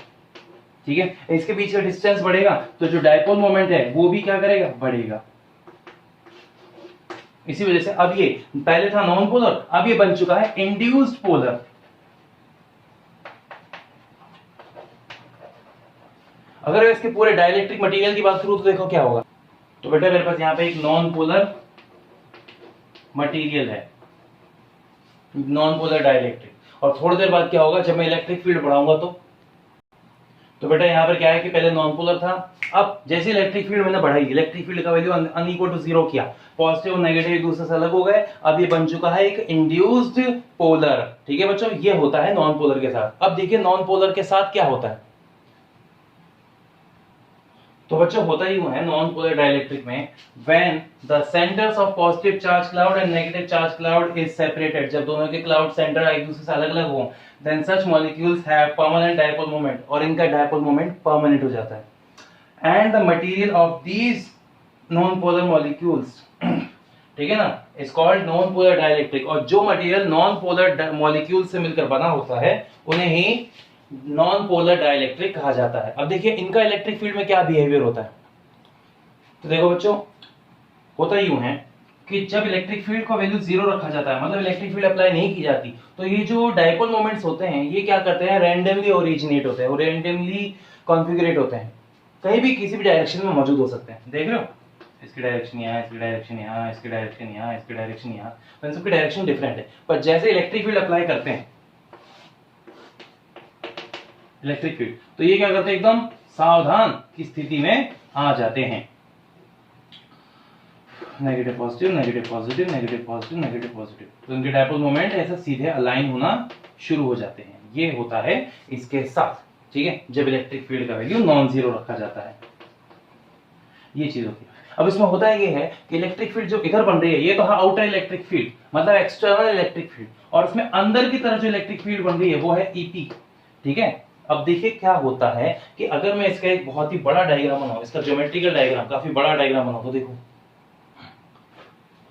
ठीक है। इसके बीच का डिस्टेंस बढ़ेगा तो जो डायपोल मोमेंट है वो भी क्या करेगा, बढ़ेगा। इसी वजह से अब ये पहले था नॉन पोलर, अब ये बन चुका है इंड्यूस्ड पोलर। अगर मैं इसके पूरे डाइलेक्ट्रिक मटेरियल की बात करूं तो देखो क्या होगा। तो बेटा मेरे पास यहां पे एक नॉन पोलर मटेरियल है, नॉन पोलर डाइलेक्ट्रिक, और थोड़ी देर बाद क्या होगा, जब मैं इलेक्ट्रिक फील्ड बढ़ाऊंगा तो बेटा यहाँ पर क्या है कि पहले नॉन पोलर था, अब जैसे इलेक्ट्रिक फील्ड मैंने बढ़ाई, इलेक्ट्रिक फील्ड का वैल्यू अनइक्वल टू 0 किया, पॉजिटिव और नेगेटिव एक दूसरे से अलग हो गए, अब ये बन चुका है एक इंड्यूस्ड पोलर। ठीक है बच्चों, ये होता है नॉन पोलर के साथ। अब देखिए नॉन पोलर के साथ क्या होता है। तो बच्चों होता ही है नॉन पोलर डाइलेक्ट्रिक में, when the centres of positive charge cloud and negative charge cloud is separated, जब दोनों के क्लाउड सेंटर एक दूसरे से अलग अलग हो, then such molecules have permanent dipole moment, और इनका डायपोल मोमेंट परमानेंट हो जाता है। And the material of these non polar molecules, ठीक है ना, is called non polar dielectric, और जो मटेरियल नॉन पोलर मॉलिक्यूल से मिलकर बना होता है उन्हें ही नॉन पोलर डाइलेक्ट्रिक कहा जाता है। अब देखिए इनका इलेक्ट्रिक फील्ड में क्या बिहेवियर होता है। तो देखो बच्चों, होता यूं है कि जब इलेक्ट्रिक फील्ड का वैल्यू 0 रखा जाता है, मतलब इलेक्ट्रिक फील्ड अप्लाई नहीं की जाती, तो ये जो डायपोल मोमेंट्स होते हैं ये क्या करते हैं, रैंडमली ओरिजिनेट होते हैं और रैंडमली कॉन्फ़िगरेट होते हैं, कहीं भी किसी भी डायरेक्शन में मौजूद हो सकते हैं। देख रहे हो, इसकी डायरेक्शन यहाँ, इसकी डायरेक्शन यहाँ, इसकी डायरेक्शन यहाँ, इसकी डायरेक्शन यहाँ, तो इन सबकी डायरेक्शन डिफरेंट है। पर जैसे इलेक्ट्रिक फील्ड अप्लाई करते हैं, इलेक्ट्रिक फील्ड, तो ये क्या करते हैं, एकदम सावधान की स्थिति में आ जाते हैं। Negative positive, negative positive, negative positive, negative positive, तो इनके डायपोल मोमेंट ऐसा सीधे अलाइन होना शुरू हो जाते हैं। ये होता है इसके साथ, ठीक है, जब इलेक्ट्रिक फील्ड का वैल्यू नॉन जीरो रखा जाता है, ये चीज होती है। अब इसमें होता है ये है कि इलेक्ट्रिक फील्ड जो इधर बन रही है, ये तो है आउटर इलेक्ट्रिक फील्ड, मतलब एक्सटर्नल इलेक्ट्रिक फील्ड, और इसमें अंदर की तरफ जो इलेक्ट्रिक फील्ड बन रही है वो है ईपी, ठीक है। अब देखिए क्या होता है कि अगर मैं इसका एक बहुत ही बड़ा डायग्राम बनाऊं, इसका ज्योमेट्रिकल डायग्राम, काफी बड़ा डायग्राम बनाऊं, तो देखो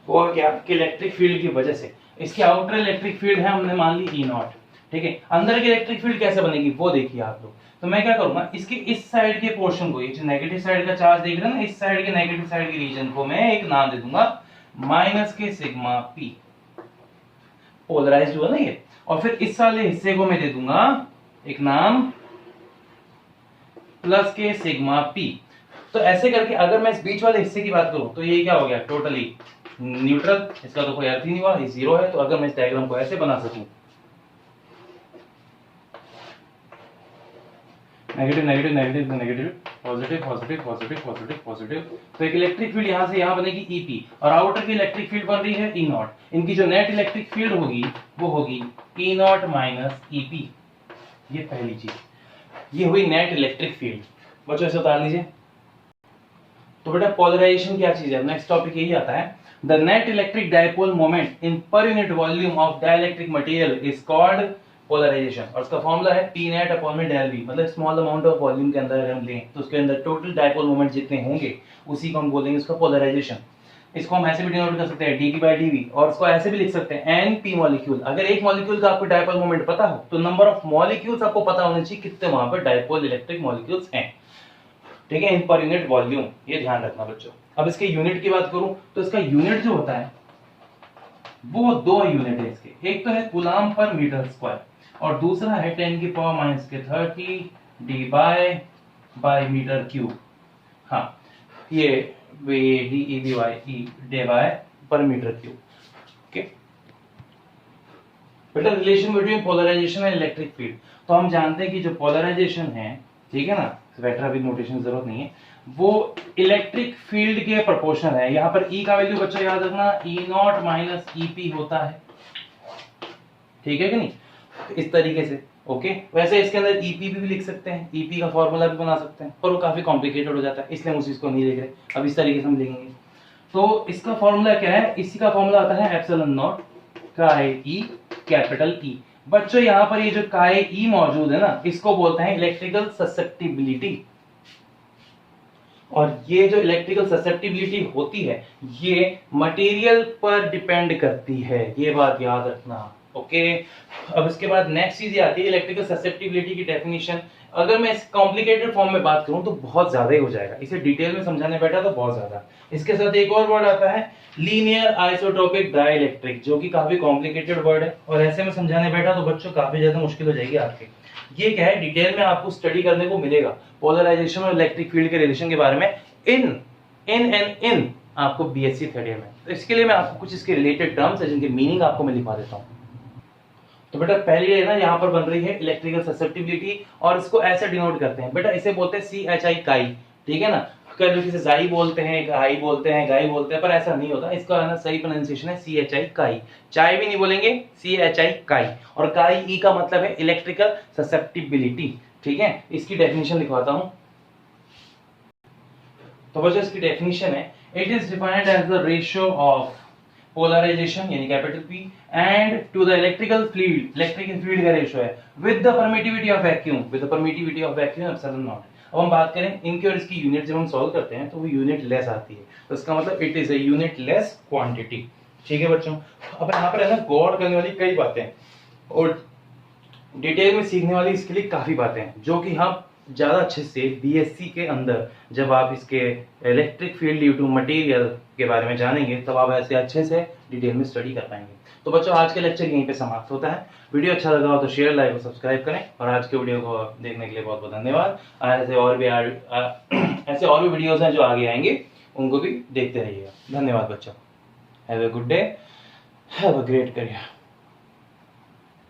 वो क्या कि इलेक्ट्रिक फील्ड की वजह से इसके आउटर इलेक्ट्रिक फील्ड है, हमने मान ली E0, ठीक है। अंदर की इलेक्ट्रिक फील्ड कैसे बनेगी वो देखिए आप लोग। तो मैं क्या करूंगा, इसके इस साइड के पोर्शन को, ये जो नेगेटिव साइड का चार्ज देख रहे हैं ना, इस साइड के नेगेटिव साइड के रीजन को मैं एक नाम दे दूंगा माइनस के सिग्मा पी, पोलराइज्ड हुआ ना ये, और फिर इस वाले हिस्से को मैं दे दूंगा एक नाम प्लस के सिग्मा पी। तो ऐसे करके अगर मैं इस बीच वाले हिस्से की बात करूं तो ये क्या हो गया, टोटली न्यूट्रल, इसका तो कोई अर्थ ही नहीं हुआ, ये जीरो है। तो अगर मैं इस डायग्राम को ऐसे बना सकूं, negative negative negative negative, positive positive positive positive positive. तो एक इलेक्ट्रिक फील्ड यहाँ से यहाँ बनेगी EP और आउटर की इलेक्ट्रिक फील्ड बन रही है E0। इनकी जो नेट इलेक्ट्रिक फील्ड होगी वो होगी E0 माइनस EP। ये पहली चीज, ये हुई नेट इलेक्ट्रिक फील्ड। बच्चों इसे उतार लीजिए। तो बेटा पोलराइजेशन क्या चीज है, नेक्स्ट टॉपिक यही आता है। The net electric dipole moment in per unit volume of dielectric material is called polarisation. और उसका फॉर्मूला है P नेट अपॉन में del V, मतलब स्मॉल अमाउंट ऑफ वॉल्यूम के अंदर अगर हम लें तो उसके अंदर टोटल डायपोल मोमेंट जितने होंगे उसी को हम बोलेंगे उसका पोलराइजेशन। इसको हम ऐसे भी डिनोट कर सकते हैं dP by dV, और उसको ऐसे भी लिख सकते हैं NP मॉलिक्यूल। अगर एक मॉलिक्यूल का आपको डायपोल मोमेंट पता हो तो नंबर ऑफ मॉलिक्यूल्स आपको पता होने चाहिए कितने वहां पर डायपोल इलेक्ट्रिक मॉलिक्यूल्स हैं, ठीक है, इन पर यूनिट वॉल्यूम। ये ध्यान रखना बच्चों। अब इसके यूनिट की बात करूं तो इसका यूनिट जो होता है वो 2 यूनिट है इसके। एक तो है कूलाम पर मीटर स्क्वायर और दूसरा है 10 की पावर माइनस के 30 डी बाय मीटर क्यूब। हाँ, ये D by per metre cube. Okay बेटा, relation between polarisation and electric field. तो हम जानते हैं कि जो पोलराइजेशन है, ठीक है ना, स्वेटर अभी नोटेशन जरूरत नहीं है, वो इलेक्ट्रिक फील्ड के प्रोपोर्शनल है। यहाँ पर E का वैल्यू बच्चों याद रखना E0 माइनस EP होता है, ठीक है कि नहीं, तो इस तरीके से। ओके, वैसे इसके अंदर EP भी लिख सकते हैं, EP का फॉर्मूला भी बना सकते हैं, पर वो काफी कॉम्प्लिकेटेड हो जाता है, इसलिए हम उस चीज को नहीं देख रहे। अब इस तरीके से हम लिखेंगे। तो इसका फॉर्मूला क्या है, इसी का फॉर्मूला आता है एप्सिलॉन नॉट काई E कैपिटल E। बच्चों यहाँ पर ये जो काई E मौजूद है ना, इसको बोलते हैं इलेक्ट्रिकल ससेप्टिबिलिटी। और ये जो इलेक्ट्रिकल ससेप्टिबिलिटी होती है ये मटेरियल पर डिपेंड करती है, ये बात याद रखना। ओके, अब इसके बाद नेक्स्ट चीज आती है इलेक्ट्रिकल ससेप्टिबिलिटी की डेफिनेशन। अगर मैं इस कॉम्प्लिकेटेड फॉर्म में बात करूं तो बहुत ज्यादा ही हो जाएगा, इसे डिटेल में समझाने बैठा तो बहुत ज्यादा। इसके साथ एक और वर्ड आता है लीनियर आइसोटोपिक डाइलेक्ट्रिक, जो कि काफी कॉम्प्लिकेटेड वर्ड है और ऐसे में समझाने बैठा तो बच्चों काफी ज्यादा मुश्किल हो जाएगी आपके। ये क्या है, डिटेल में आपको स्टडी करने को मिलेगा पोलराइजेशन और इलेक्ट्रिक फील्ड के रिलेशन के बारे में इन आपको BSc थर्ड ईयर में। तो इसके लिए मैं आपको कुछ इसके रिलेटेड टर्म्स है जिनके मीनिंग आपको मैं लिखवा देता हूँ। तो बेटा पहली है ना, यहाँ पर बन रही है इलेक्ट्रिकल ससेप्टिबिलिटी और इसको ऐसे डिनोट करते हैं बेटा, इसे बोलते हैं CHI काई, ठीक है ना। कई लोग इसे जाई बोलते हैं, गाई बोलते हैं, गाई बोलते हैं, पर ऐसा नहीं होता। इसका है ना सही प्रोनाउंसिएशन है CHI काई। चाय भी नहीं बोलेंगे, CHI काई। और काई E का मतलब है इलेक्ट्रिकल ससेप्टिबिलिटी, ठीक है। इसकी डेफिनेशन लिखवाता हूं। तो बच्चों इसकी डेफिनेशन है, it is defined as the ratio of polarisation यानी capital P and to the electrical field, electrical field का रेशियो है with the permittivity of vacuum, with the permittivity of vacuum epsilon naught. अब हम बात करें इनकी और इसकी यूनिट जब हम सॉल्व करते हैं तो वो यूनिट लेस आती है, तो इसका मतलब it is a unit less quantity, ठीक है बच्चों। अब यहाँ पर है ना गौर करने वाली कई बातें हैं और डिटेल में सीखने वाली इसके लिए काफी बातें हैं, जो कि हम ज्यादा अच्छे से BSc के अंदर जब आप इसके electric field due to material के बारे में जानेंगे तब आप ऐसे अच्छे से डिटेल में स्टडी कर पाएंगे। तो बच्चों आज के लेक्चर यहीं पे समाप्त होता है। वीडियो अच्छा लगा हो तो शेयर, लाइक और सब्सक्राइब करें और आज के वीडियो को देखने के लिए बहुत बहुत धन्यवाद। ऐसे और भी वीडियोस हैं जो आगे आएंगे, उनको भी देखते रहिएगा। धन्यवाद बच्चों। Have a good day, have a great career.